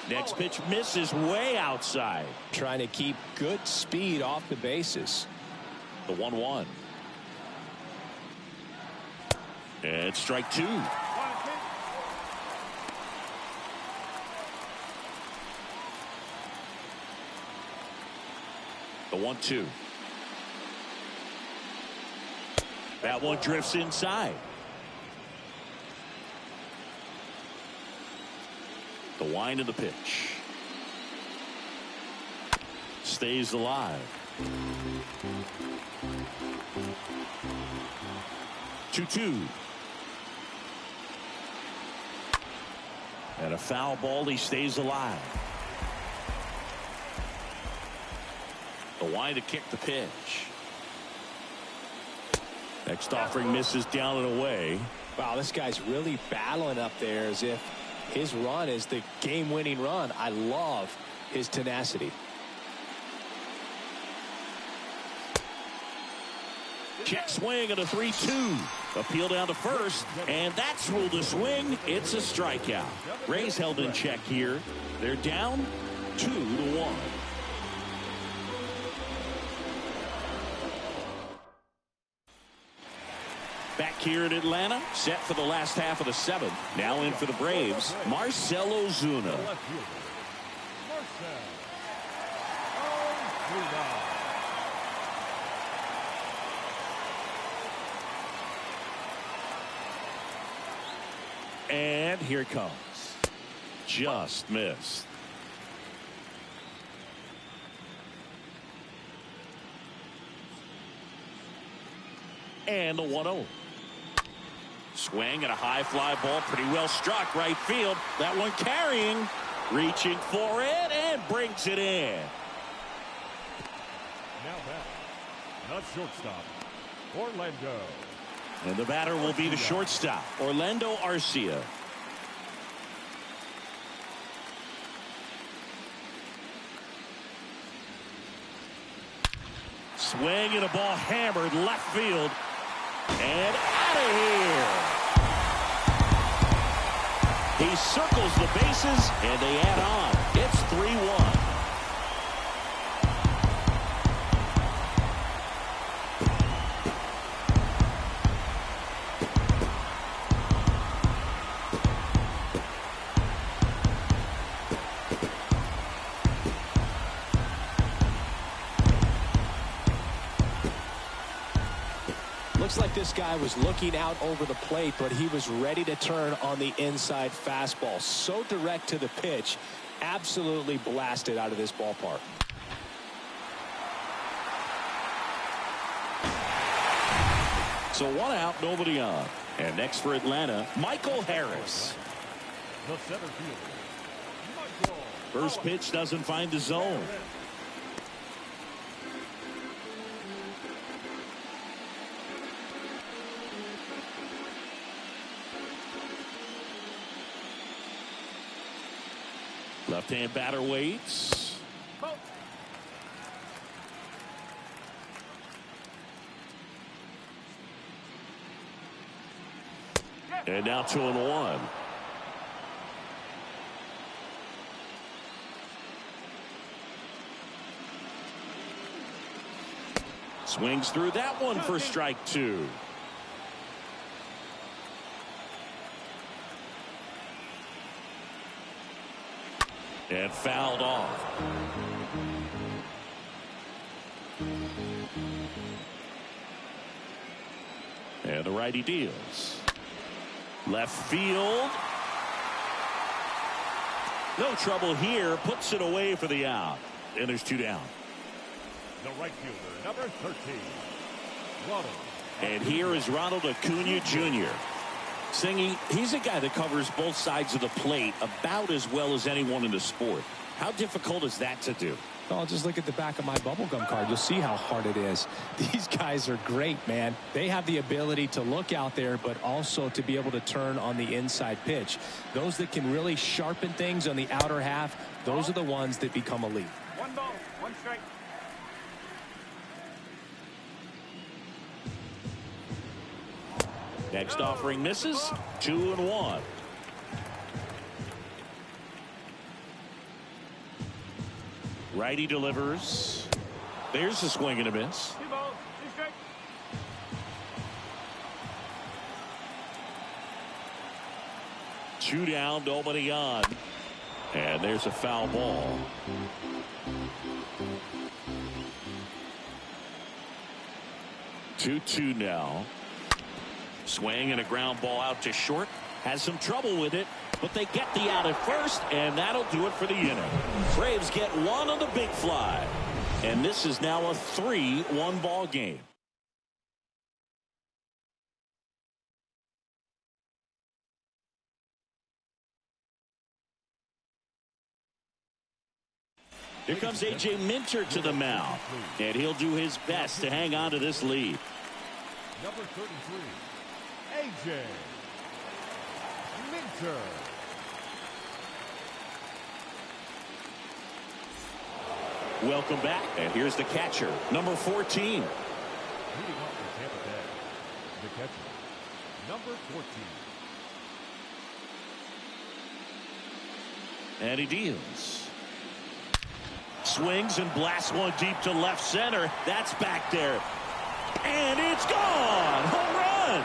Next pitch misses way outside. Trying to keep good speed off the bases. The 1-1. And strike 2. The 1-2. That one drifts inside. The wind of the pitch. Stays alive. 2-2. And a foul ball. He stays alive. The wind to kick the pitch. Next offering misses down and away. Wow, this guy's really battling up there as if his run is the game-winning run. I love his tenacity. Check swing and a 3-2. Appeal down to first, and that's ruled a swing. It's a strikeout. Rays held in check here. They're down 2-1. Back here in Atlanta, set for the last half of the 7th. Now in for the Braves, Marcell Ozuna. And here it comes. Just missed. And the 1-0. Swing and a high fly ball, pretty well struck right field. That one carrying, reaching for it, and brings it in. Now back, not shortstop, Orlando. And the batter will be the shortstop, Orlando Arcia. Swing and a ball hammered left field. And out of here. He circles the bases, and they add on. It's 3-1. Looks like this guy was looking out over the plate, but he was ready to turn on the inside fastball. So direct to the pitch, absolutely blasted out of this ballpark. So 1 out, nobody on. And next for Atlanta, Michael Harris. The center fielder, Michael. First pitch doesn't find the zone. Left-hand batter waits. And now 2-1. Swings through that one for strike 2. And fouled off. And the righty deals. Left field. No trouble here. Puts it away for the out. And there's 2 down. The right fielder, number 13, Ronald. And here is Ronald Acuna Jr. Singy, he's a guy that covers both sides of the plate about as well as anyone in the sport. How difficult is that to do? Oh, just look at the back of my bubblegum card. You'll see how hard it is. These guys are great, man. They have the ability to look out there, but also to be able to turn on the inside pitch. Those that can really sharpen things on the outer half, those are the ones that become elite. 1 ball, 1 strike. Next offering misses. 2-1. Righty delivers. There's a swing and a miss. 2 balls, 2 strikes. Two down, nobody on. And there's a foul ball. 2-2 now. Swing and a ground ball out to short. Has some trouble with it, but they get the out at first, and that'll do it for the inning. Braves get 1 on the big fly. And this is now a 3-1 ball game. Here comes A.J. Minter to the mound, and he'll do his best to hang on to this lead. Number 33, A.J. Minter. Welcome back, and here's the catcher, number 14. Leading off for Tampa Bay, the catcher, number 14. And he deals. Swings and blasts one deep to left center. That's back there. And it's gone. Home run.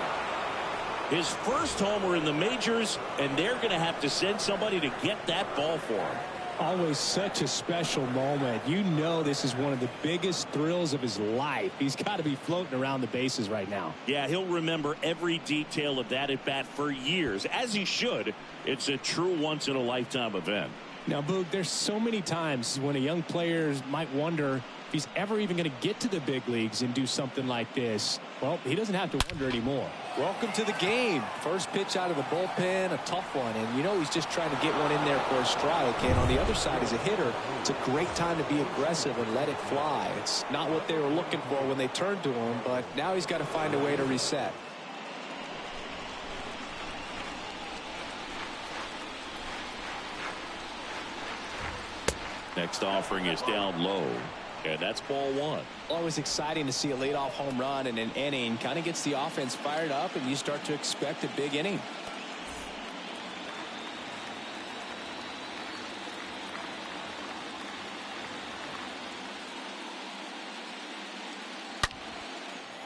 His first homer in the majors, and they're going to have to send somebody to get that ball for him. Always such a special moment. You know this is one of the biggest thrills of his life. He's got to be floating around the bases right now. Yeah, he'll remember every detail of that at bat for years, as he should. It's a true once-in-a-lifetime event. Now, Boog, there's so many times when a young player might wonder if he's ever even going to get to the big leagues and do something like this. Well, he doesn't have to wonder anymore. Welcome to the game. First pitch out of the bullpen, a tough one. And you know he's just trying to get one in there for a strike. And on the other side, as a hitter, it's a great time to be aggressive and let it fly. It's not what they were looking for when they turned to him, but now he's got to find a way to reset. Next offering is down low, and that's ball 1. Always exciting to see a leadoff home run in an inning. Kind of gets the offense fired up, and you start to expect a big inning.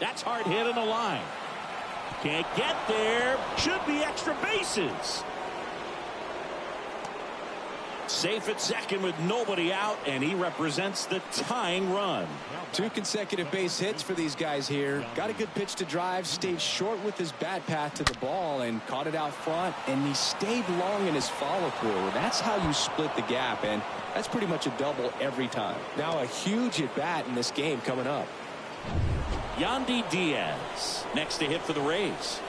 That's hard hit on the line. Can't get there. Should be extra bases. Safe at second with nobody out, and he represents the tying run. 2 consecutive base hits for these guys here. Got a good pitch to drive, stayed short with his bat path to the ball, and caught it out front, and he stayed long in his follow-through. That's how you split the gap, and that's pretty much a double every time. Now a huge at-bat in this game coming up. Yandy Diaz next to hit for the Rays.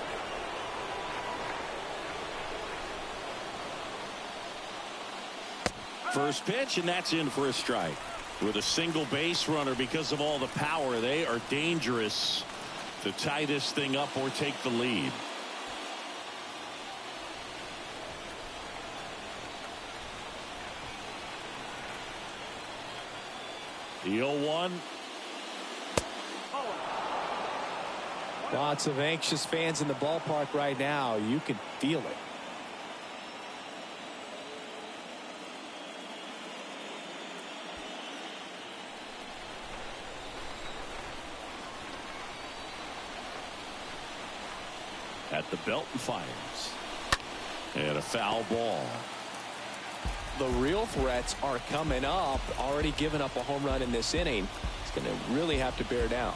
First pitch, and that's in for a strike. With a single base runner, because of all the power, they are dangerous to tie this thing up or take the lead. The 0-1. Lots of anxious fans in the ballpark right now. You can feel it. At the belt and fires. And a foul ball. The real threats are coming up. Already given up a home run in this inning. He's going to really have to bear down.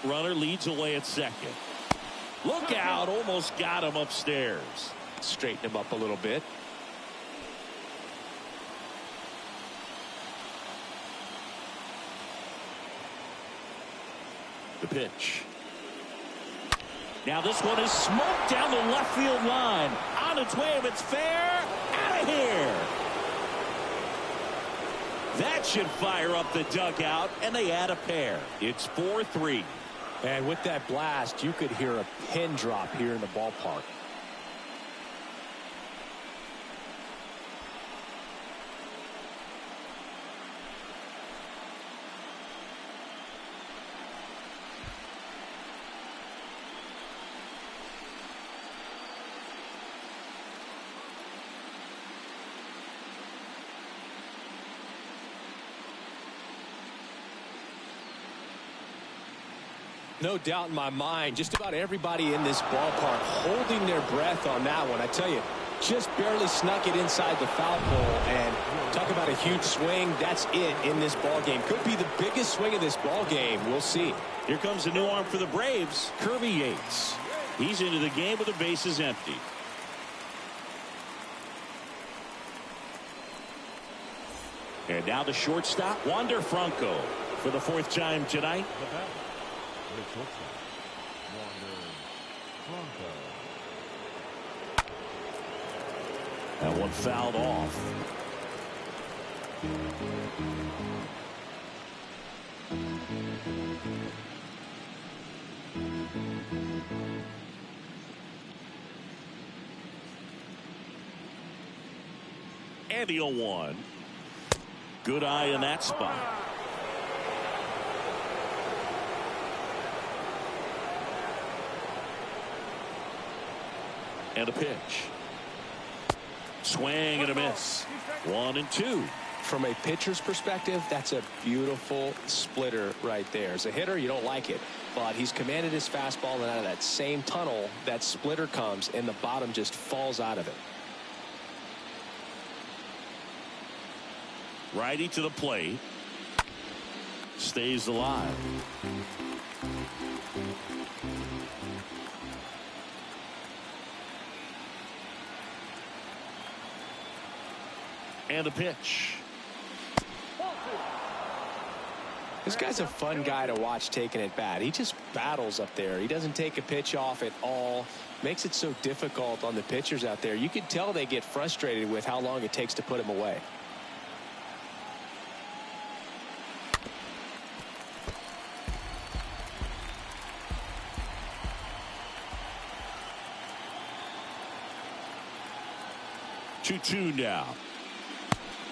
Runner leads away at second. Look out, almost got him upstairs. Straighten him up a little bit. The pitch. Now this one is smoked down the left field line. On its way, if it's fair, out of here. That should fire up the dugout, and they add a pair. It's 4-3. And with that blast, you could hear a pin drop here in the ballpark. No doubt in my mind, just about everybody in this ballpark holding their breath on that one. I tell you, just barely snuck it inside the foul pole. And talk about a huge swing. That's it in this ball game. Could be the biggest swing of this ball game. We'll see. Here comes a new arm for the Braves, Kirby Yates. He's into the game with the bases empty. And now the shortstop, Wander Franco, for the 4th time tonight. The shortstop, Wander Franco. That one fouled off. And the 0-1. Good eye in that spot. And a pitch. Swing and a miss. 1-2. From a pitcher's perspective, that's a beautiful splitter right there. As a hitter, you don't like it, but he's commanded his fastball, and out of that same tunnel, that splitter comes, and the bottom just falls out of it. Righty to the plate. Stays alive. And a pitch. This guy's a fun guy to watch taking at bat. He just battles up there. He doesn't take a pitch off at all. Makes it so difficult on the pitchers out there. You can tell they get frustrated with how long it takes to put him away. Two now.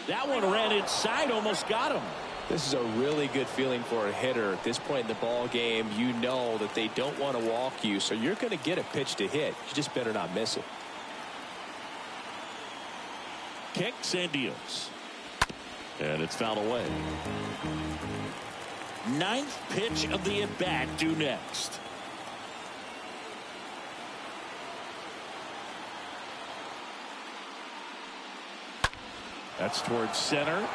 That one ran inside, almost got him. This is a really good feeling for a hitter. At this point in the ball game, you know that they don't want to walk you, so you're going to get a pitch to hit. You just better not miss it. Kicks and deals. And it's fouled away. 9th pitch of the at-bat due next. That's towards center.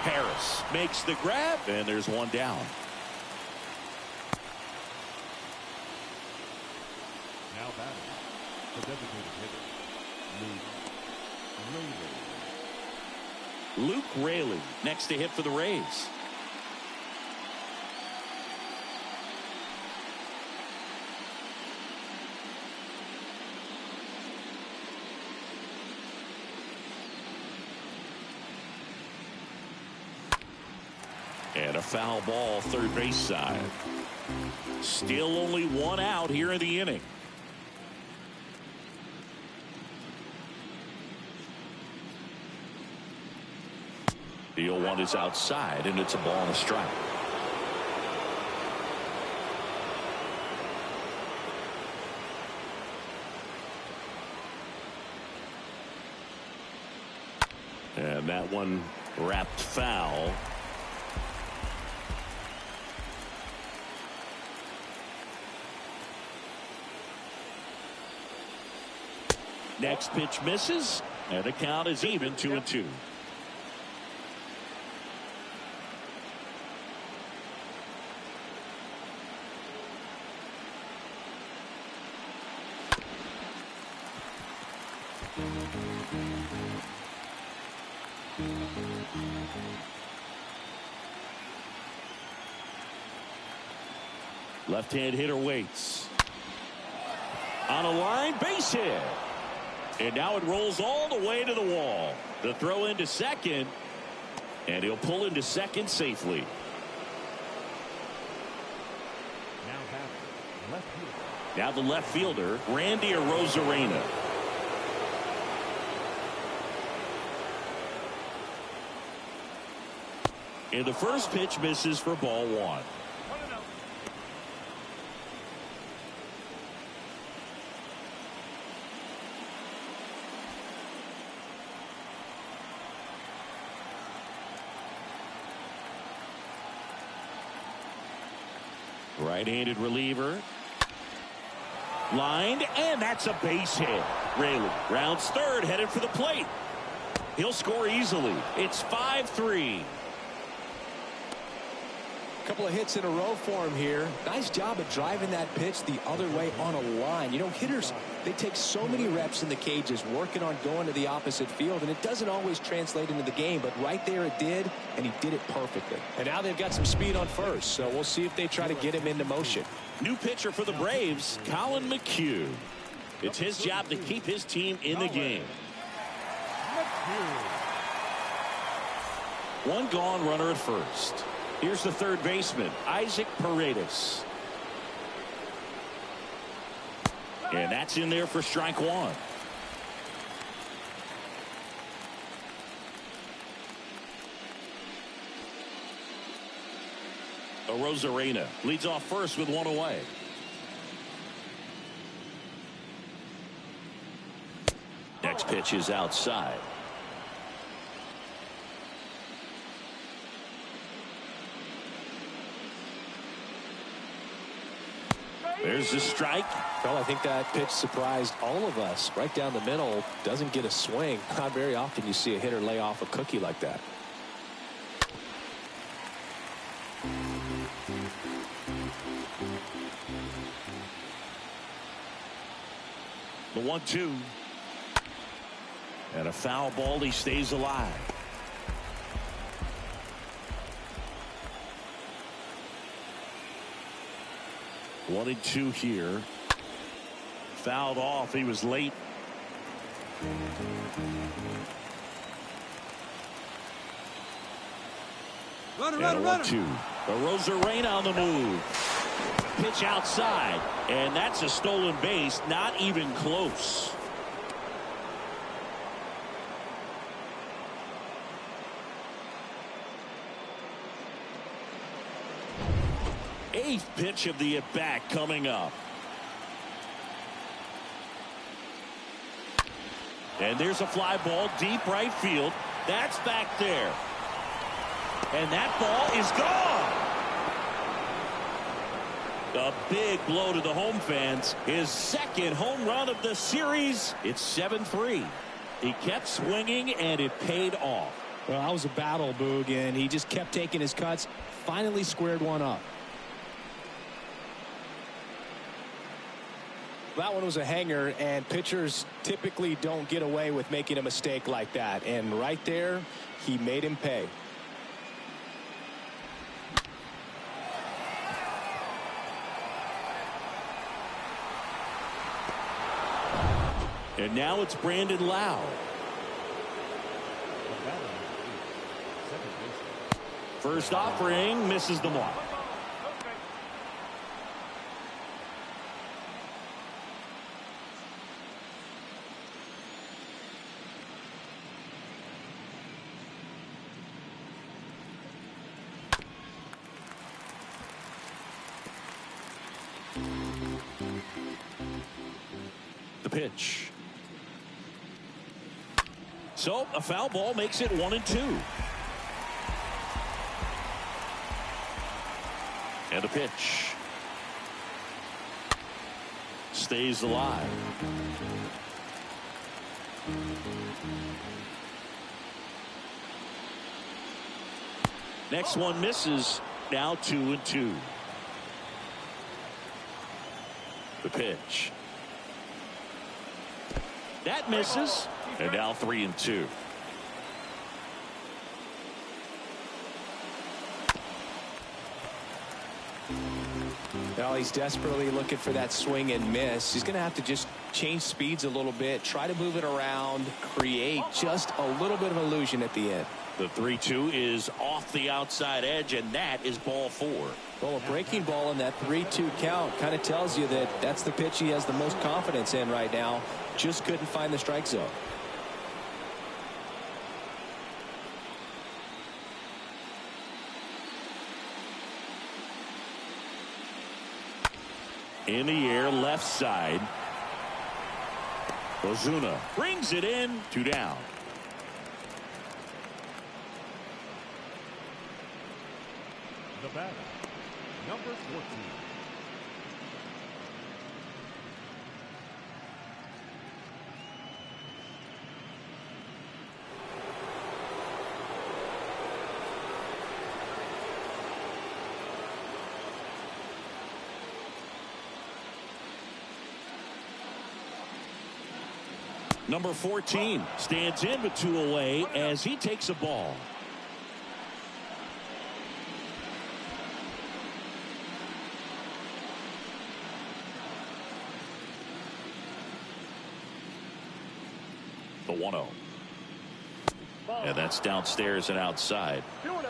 Harris makes the grab, and there's one down. Now batting, the designated hitter, Luke Raley next to hit for the Rays. And a foul ball, third base side. Still only one out here in the inning. The 0-1 is outside, and it's a ball and a strike. And And that one wrapped foul. Next pitch misses, and the count is even 2-2. Left-hand hitter waits. On a line, base hit. And now it rolls all the way to the wall. The throw into second, and he'll pull into second safely. Now the left fielder, Randy Arozarena. And the first pitch misses for ball one. Right-handed reliever. Lined, and that's a base hit. Raley rounds third, headed for the plate. He'll score easily. It's 5-3. Couple of hits in a row for him here. Nice job of driving that pitch the other way on a line. You know, hitters, they take so many reps in the cages working on going to the opposite field, and it doesn't always translate into the game, but right there it did, and he did it perfectly. And now they've got some speed on first, so we'll see if they try to get him into motion. New pitcher for the Braves, Colin McHugh. It's his job to keep his team in the game. One gone, runner at first. Here's the third baseman, Isaac Paredes. And that's in there for strike one. Arozarena leads off first with one away. Next pitch is outside. There's the strike. Well, I think that pitch surprised all of us. Right down the middle, doesn't get a swing. Not very often you see a hitter lay off a cookie like that. The 1-2. And a foul ball. He stays alive. One and two here. Fouled off. He was late. Runner. 1-2. Arozarena on the move. Pitch outside. And that's a stolen base. Not even close. Eighth pitch of the at-bat coming up. And there's a fly ball deep right field. That's back there. And that ball is gone. A big blow to the home fans. His second home run of the series. It's 7-3. He kept swinging, and it paid off. Well, that was a battle, Boog, and he just kept taking his cuts. Finally squared one up. That one was a hanger, and pitchers typically don't get away with making a mistake like that. And right there, he made him pay. And now it's Brandon Lau. First offering misses the mark. The pitch. So a foul ball makes it 1-2. And a pitch. Stays alive. Next one misses. Now 2-2. The pitch. That misses. And now 3-2. Well, he's desperately looking for that swing and miss. He's going to have to just change speeds a little bit, try to move it around, create just a little bit of illusion at the end. The 3-2 is off the outside edge, and that is ball 4. Well, a breaking ball in that 3-2 count kind of tells you that that's the pitch he has the most confidence in right now. Just couldn't find the strike zone. In the air, left side. Ozuna brings it in, 2 down. The batter, number 14. Number 14 stands in with 2 away as he takes a ball. The 1-0. And that's downstairs and outside. 2-0.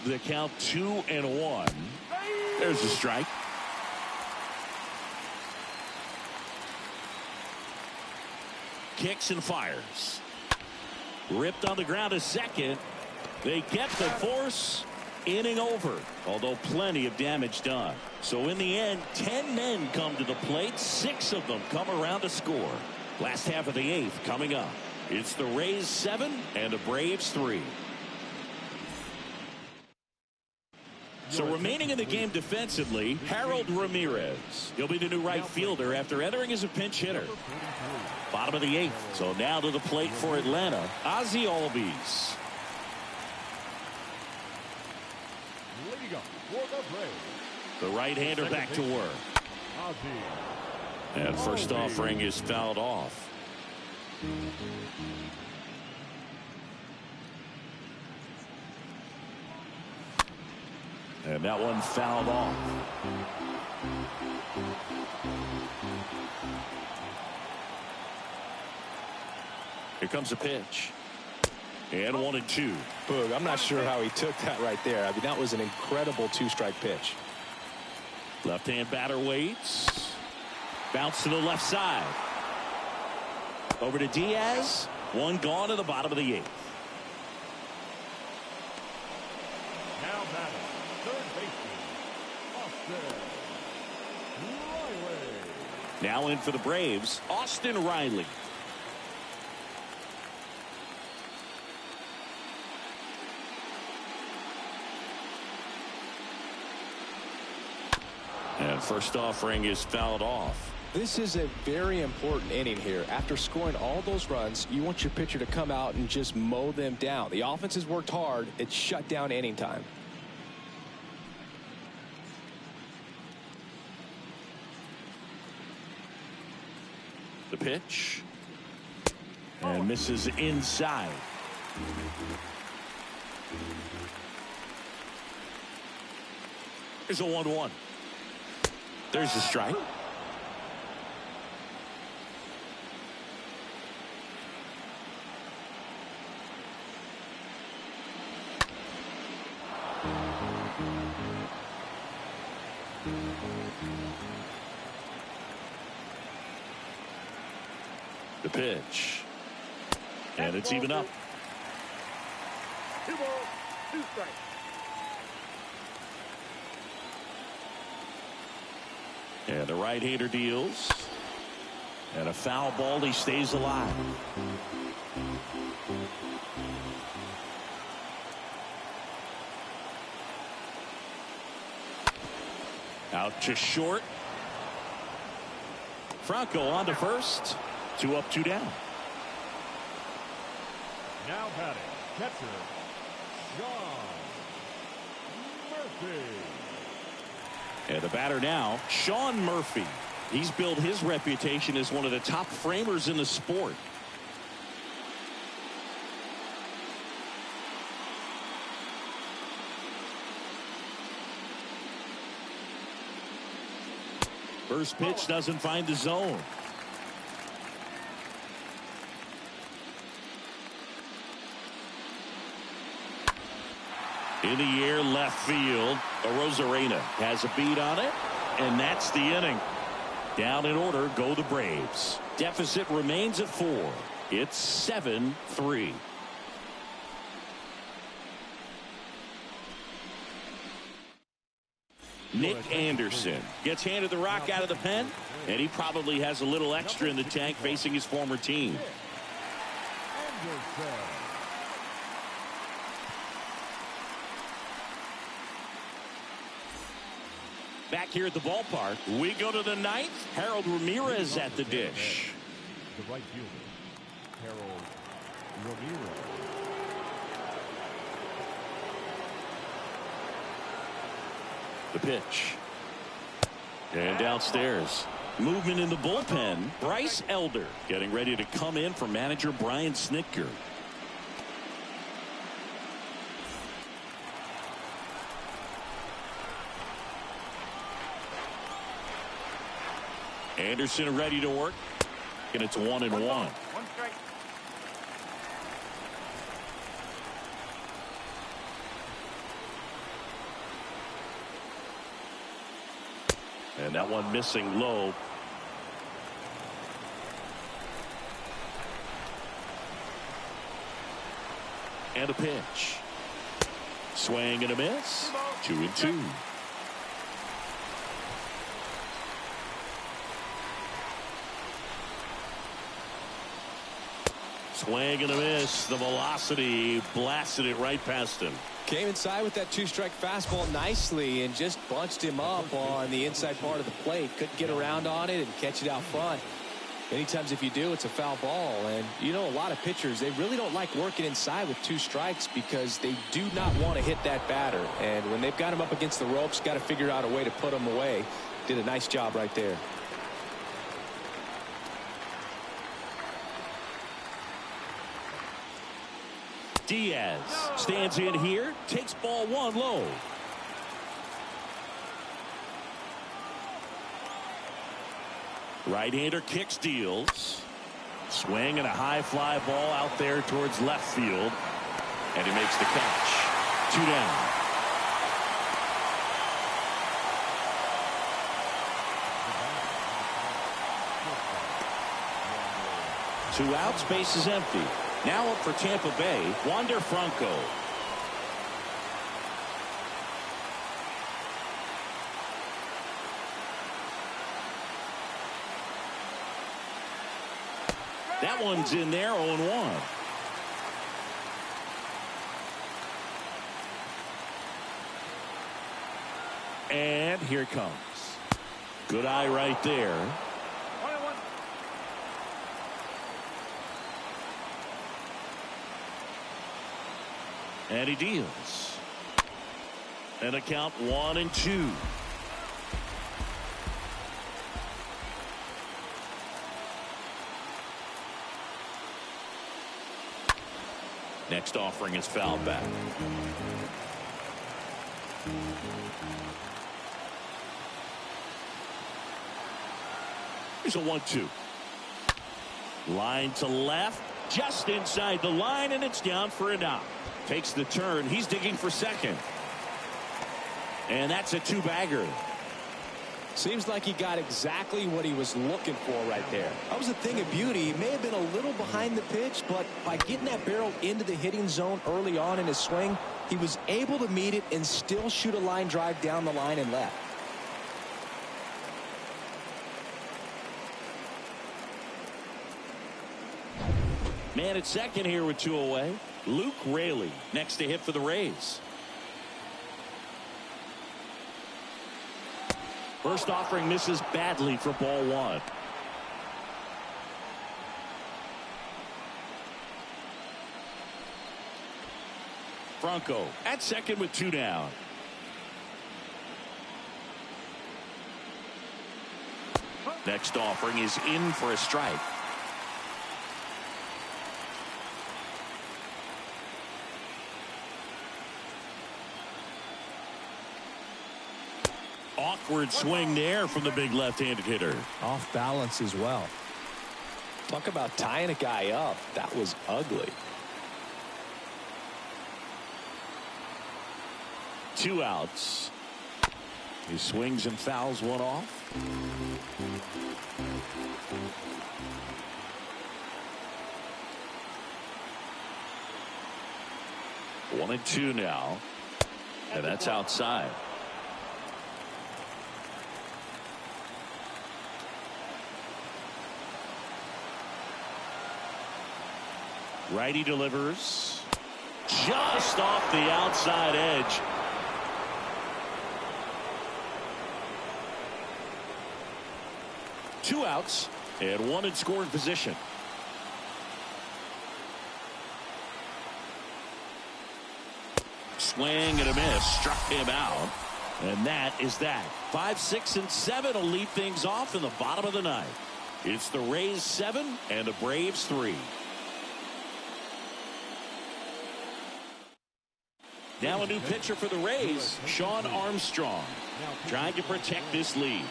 The count 2-1. There's a strike. Kicks and fires. Ripped on the ground to second. They get the force. Inning over, although plenty of damage done. So in the end, 10 men come to the plate. 6 of them come around to score. Last half of the 8th coming up. It's the Rays 7 and the Braves 3. So remaining in the game defensively, Harold Ramirez. He'll be the new right fielder after entering as a pinch hitter. Bottom of the 8th. So now to the plate for Atlanta, Ozzie Albies. The right-hander back to work. And first offering is fouled off. And that one fouled off. Here comes a pitch. And 1-2. Boog, I'm not sure how he took that right there. I mean, that was an incredible 2-strike pitch. Left-hand batter waits. Bounce to the left side. Over to Diaz. One gone to the bottom of the 8th. Now batting, third baseman, Austin Riley. Now in for the Braves, Austin Riley. And first offering is fouled off. This is a very important inning here. After scoring all those runs, you want your pitcher to come out and just mow them down. The offense has worked hard. It's shut down inning time. The pitch. And misses inside. Here's a 1-1. There's the strike. The pitch. And it's even up. 2 balls, 2 strikes. And the right-hander deals. And a foul ball. He stays alive. Out to short. Franco on to first. 2 up, 2 down. Now batting, catcher, Sean Murphy. And the batter now, Sean Murphy. He's built his reputation as one of the top framers in the sport. First pitch doesn't find the zone. In the air, left field. Arozarena has a beat on it, and that's the inning. Down in order go the Braves. Deficit remains at 4. It's 7-3. Nick Anderson gets handed the rock out of the pen, and he probably has a little extra in the tank facing his former team. Back here at the ballpark, we go to the 9th. Harold Ramirez at the dish. The right fielder, Harold Ramirez. The pitch. And downstairs. Movement in the bullpen. Bryce Elder getting ready to come in for manager Brian Snitker. Anderson ready to work. And it's 1-1. 1 strike. And that one missing low. And a pitch. Swing and a miss. 2-2. Swing and a miss. The velocity blasted it right past him. Came inside with that 2-strike fastball nicely and just bunched him up on the inside part of the plate. Couldn't get around on it and catch it out front. Many times if you do, it's a foul ball. And you know, a lot of pitchers, they really don't like working inside with 2 strikes because they do not want to hit that batter. And when they've got him up against the ropes, got to figure out a way to put him away. Did a nice job right there. Diaz stands in here, takes ball 1 low. Right-hander kicks, deals. Swing and a high fly ball out there towards left field. And he makes the catch. 2 down. Two outs, base is empty. Now up for Tampa Bay, Wander Franco. That one's in there, 0-1. And here it comes. Good eye right there. 1-1. And he deals. And a count 1-2. Next offering is fouled back. Here's a 1-2. Line to left, just inside the line, and it's down for a knock. Takes the turn. He's digging for second. And that's a 2-bagger. Seems like he got exactly what he was looking for right there. That was a thing of beauty. He may have been a little behind the pitch, but by getting that barrel into the hitting zone early on in his swing, he was able to meet it and still shoot a line drive down the line and left. Man at second here with 2 away. Luke Raley next to hit for the Rays. First offering misses badly for ball 1. Franco at second with 2 down. Next offering is in for a strike. Awkward swing there from the big left-handed hitter. Off balance as well. Talk about tying a guy up. That was ugly. 2 outs. He swings and fouls one off. One and 2 now. And that's outside. Righty delivers. Just off the outside edge. Two outs and one in scoring position. Swing and a miss. Struck him out. And that is that. 5, 6, and 7 will lead things off in the bottom of the ninth. It's the Rays 7 and the Braves 3. Now a new pitcher for the Rays, Sean Armstrong, trying to protect this lead.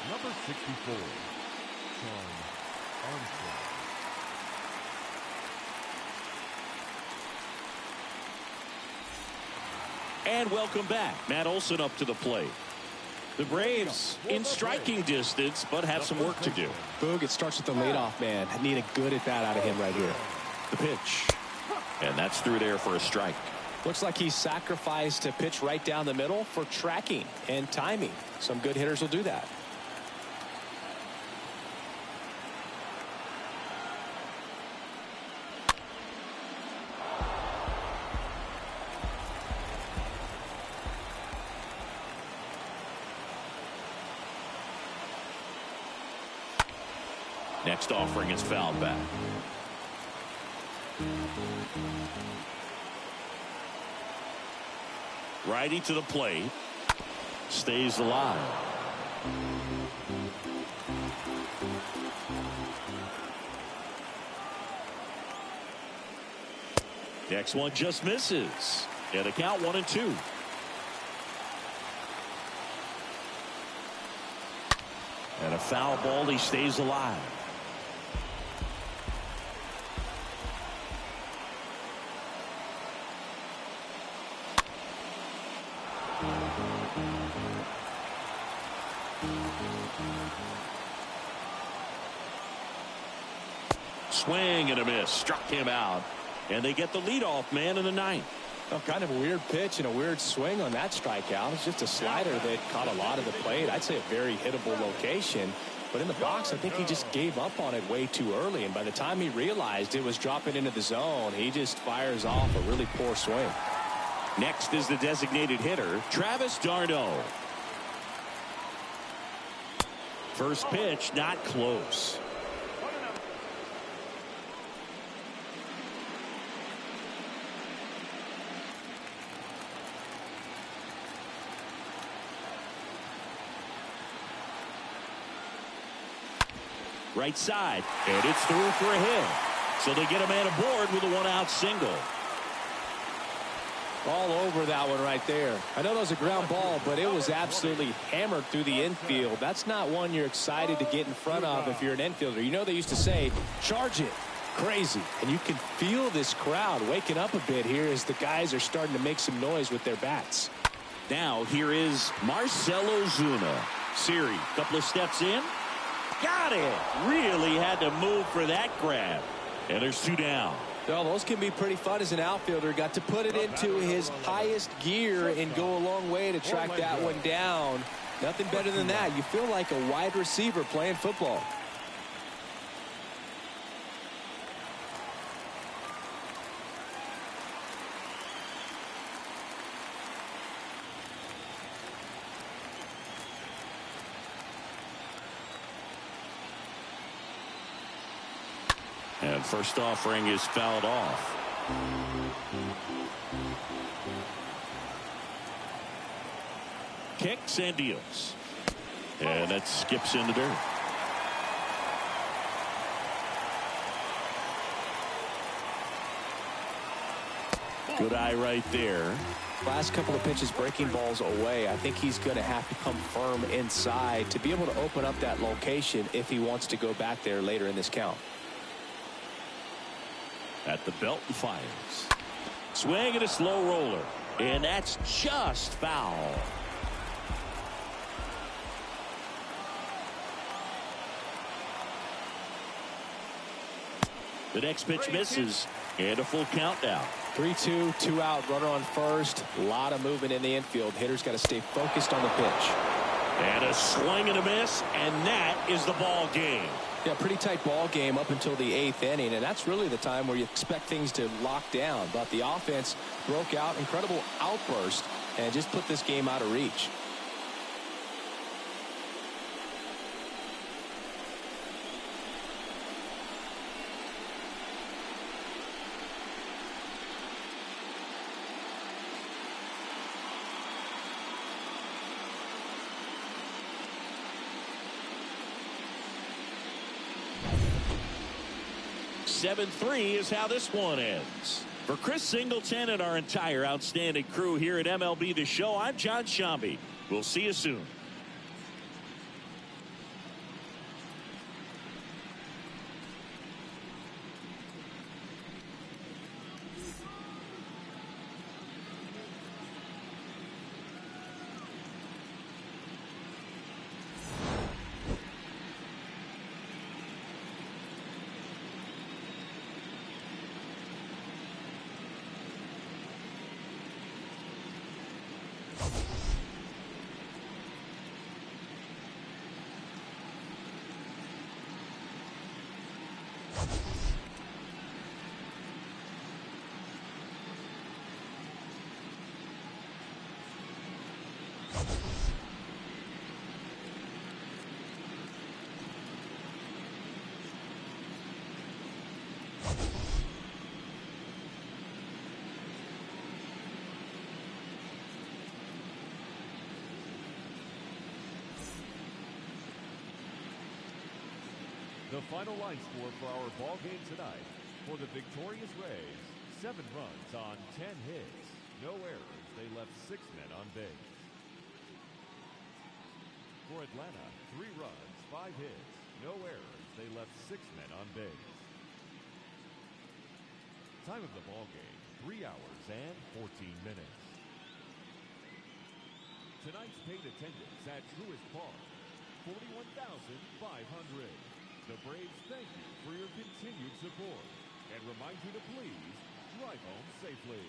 Number 64, Sean Armstrong. And welcome back. Matt Olson up to the plate. The Braves in striking distance, but have some work to do. Boog, it starts with the leadoff man. I need a good at bat out of him right here. The pitch. And that's through there for a strike. Looks like he's sacrificed a pitch right down the middle for tracking and timing. Some good hitters will do that. Next offering is fouled back. Righty to the plate. Stays alive. Next one just misses. And the count 1 and 2. And a foul ball. He stays alive. Swing and a miss. Struck him out. And they get the leadoff man in the ninth. Oh, kind of a weird pitch and a weird swing on that strikeout. It's just a slider that caught a lot of the plate. I'd say a very hittable location. But in the box, I think he just gave up on it way too early. And by the time he realized it was dropping into the zone, he just fires off a really poor swing. Next is the designated hitter, Travis d'Arnaud. First pitch, not close. Right side, and it's through for a hit. So they get a man aboard with a 1-out single. All over that one right there. I know that was a ground ball, but it was absolutely hammered through the infield. That's not one you're excited to get in front of if you're an infielder. You know they used to say, charge it. Crazy. And you can feel this crowd waking up a bit here as the guys are starting to make some noise with their bats. Now here is Marcell Ozuna. Siri, couple of steps in. Got it. Really had to move for that grab. And there's 2 down. Well, those can be pretty fun as an outfielder. Got to put it into his highest gear and go a long way to track that one down. Nothing better than that. You feel like a wide receiver playing football. And first offering is fouled off. Kicks and deals. And that skips in the dirt. Good eye right there. Last couple of pitches breaking balls away. I think he's going to have to come firm inside to be able to open up that location if he wants to go back there later in this count. At the belt and fires. Swing and a slow roller. And that's just foul. The next pitch misses. And a full count now. 3-2, 2 out, runner on first. A lot of movement in the infield. Hitter's got to stay focused on the pitch. And a swing and a miss. And that is the ball game. Yeah, pretty tight ball game up until the 8th inning, and that's really the time where you expect things to lock down. But the offense broke out, incredible outburst, and just put this game out of reach. (7-3) is how this one ends. For Chris Singleton and our entire outstanding crew here at MLB The Show, I'm John Shambi. We'll see you soon. The final line score for our ball game tonight. For the victorious Rays, 7 runs on 10 hits. No errors. They left 6 men on base. For Atlanta, 3 runs, 5 hits. No errors. They left 6 men on base. Time of the ball game, 3 hours and 14 minutes. Tonight's paid attendance at Truist Park, 41,500. The Braves thank you for your continued support and remind you to please drive home safely.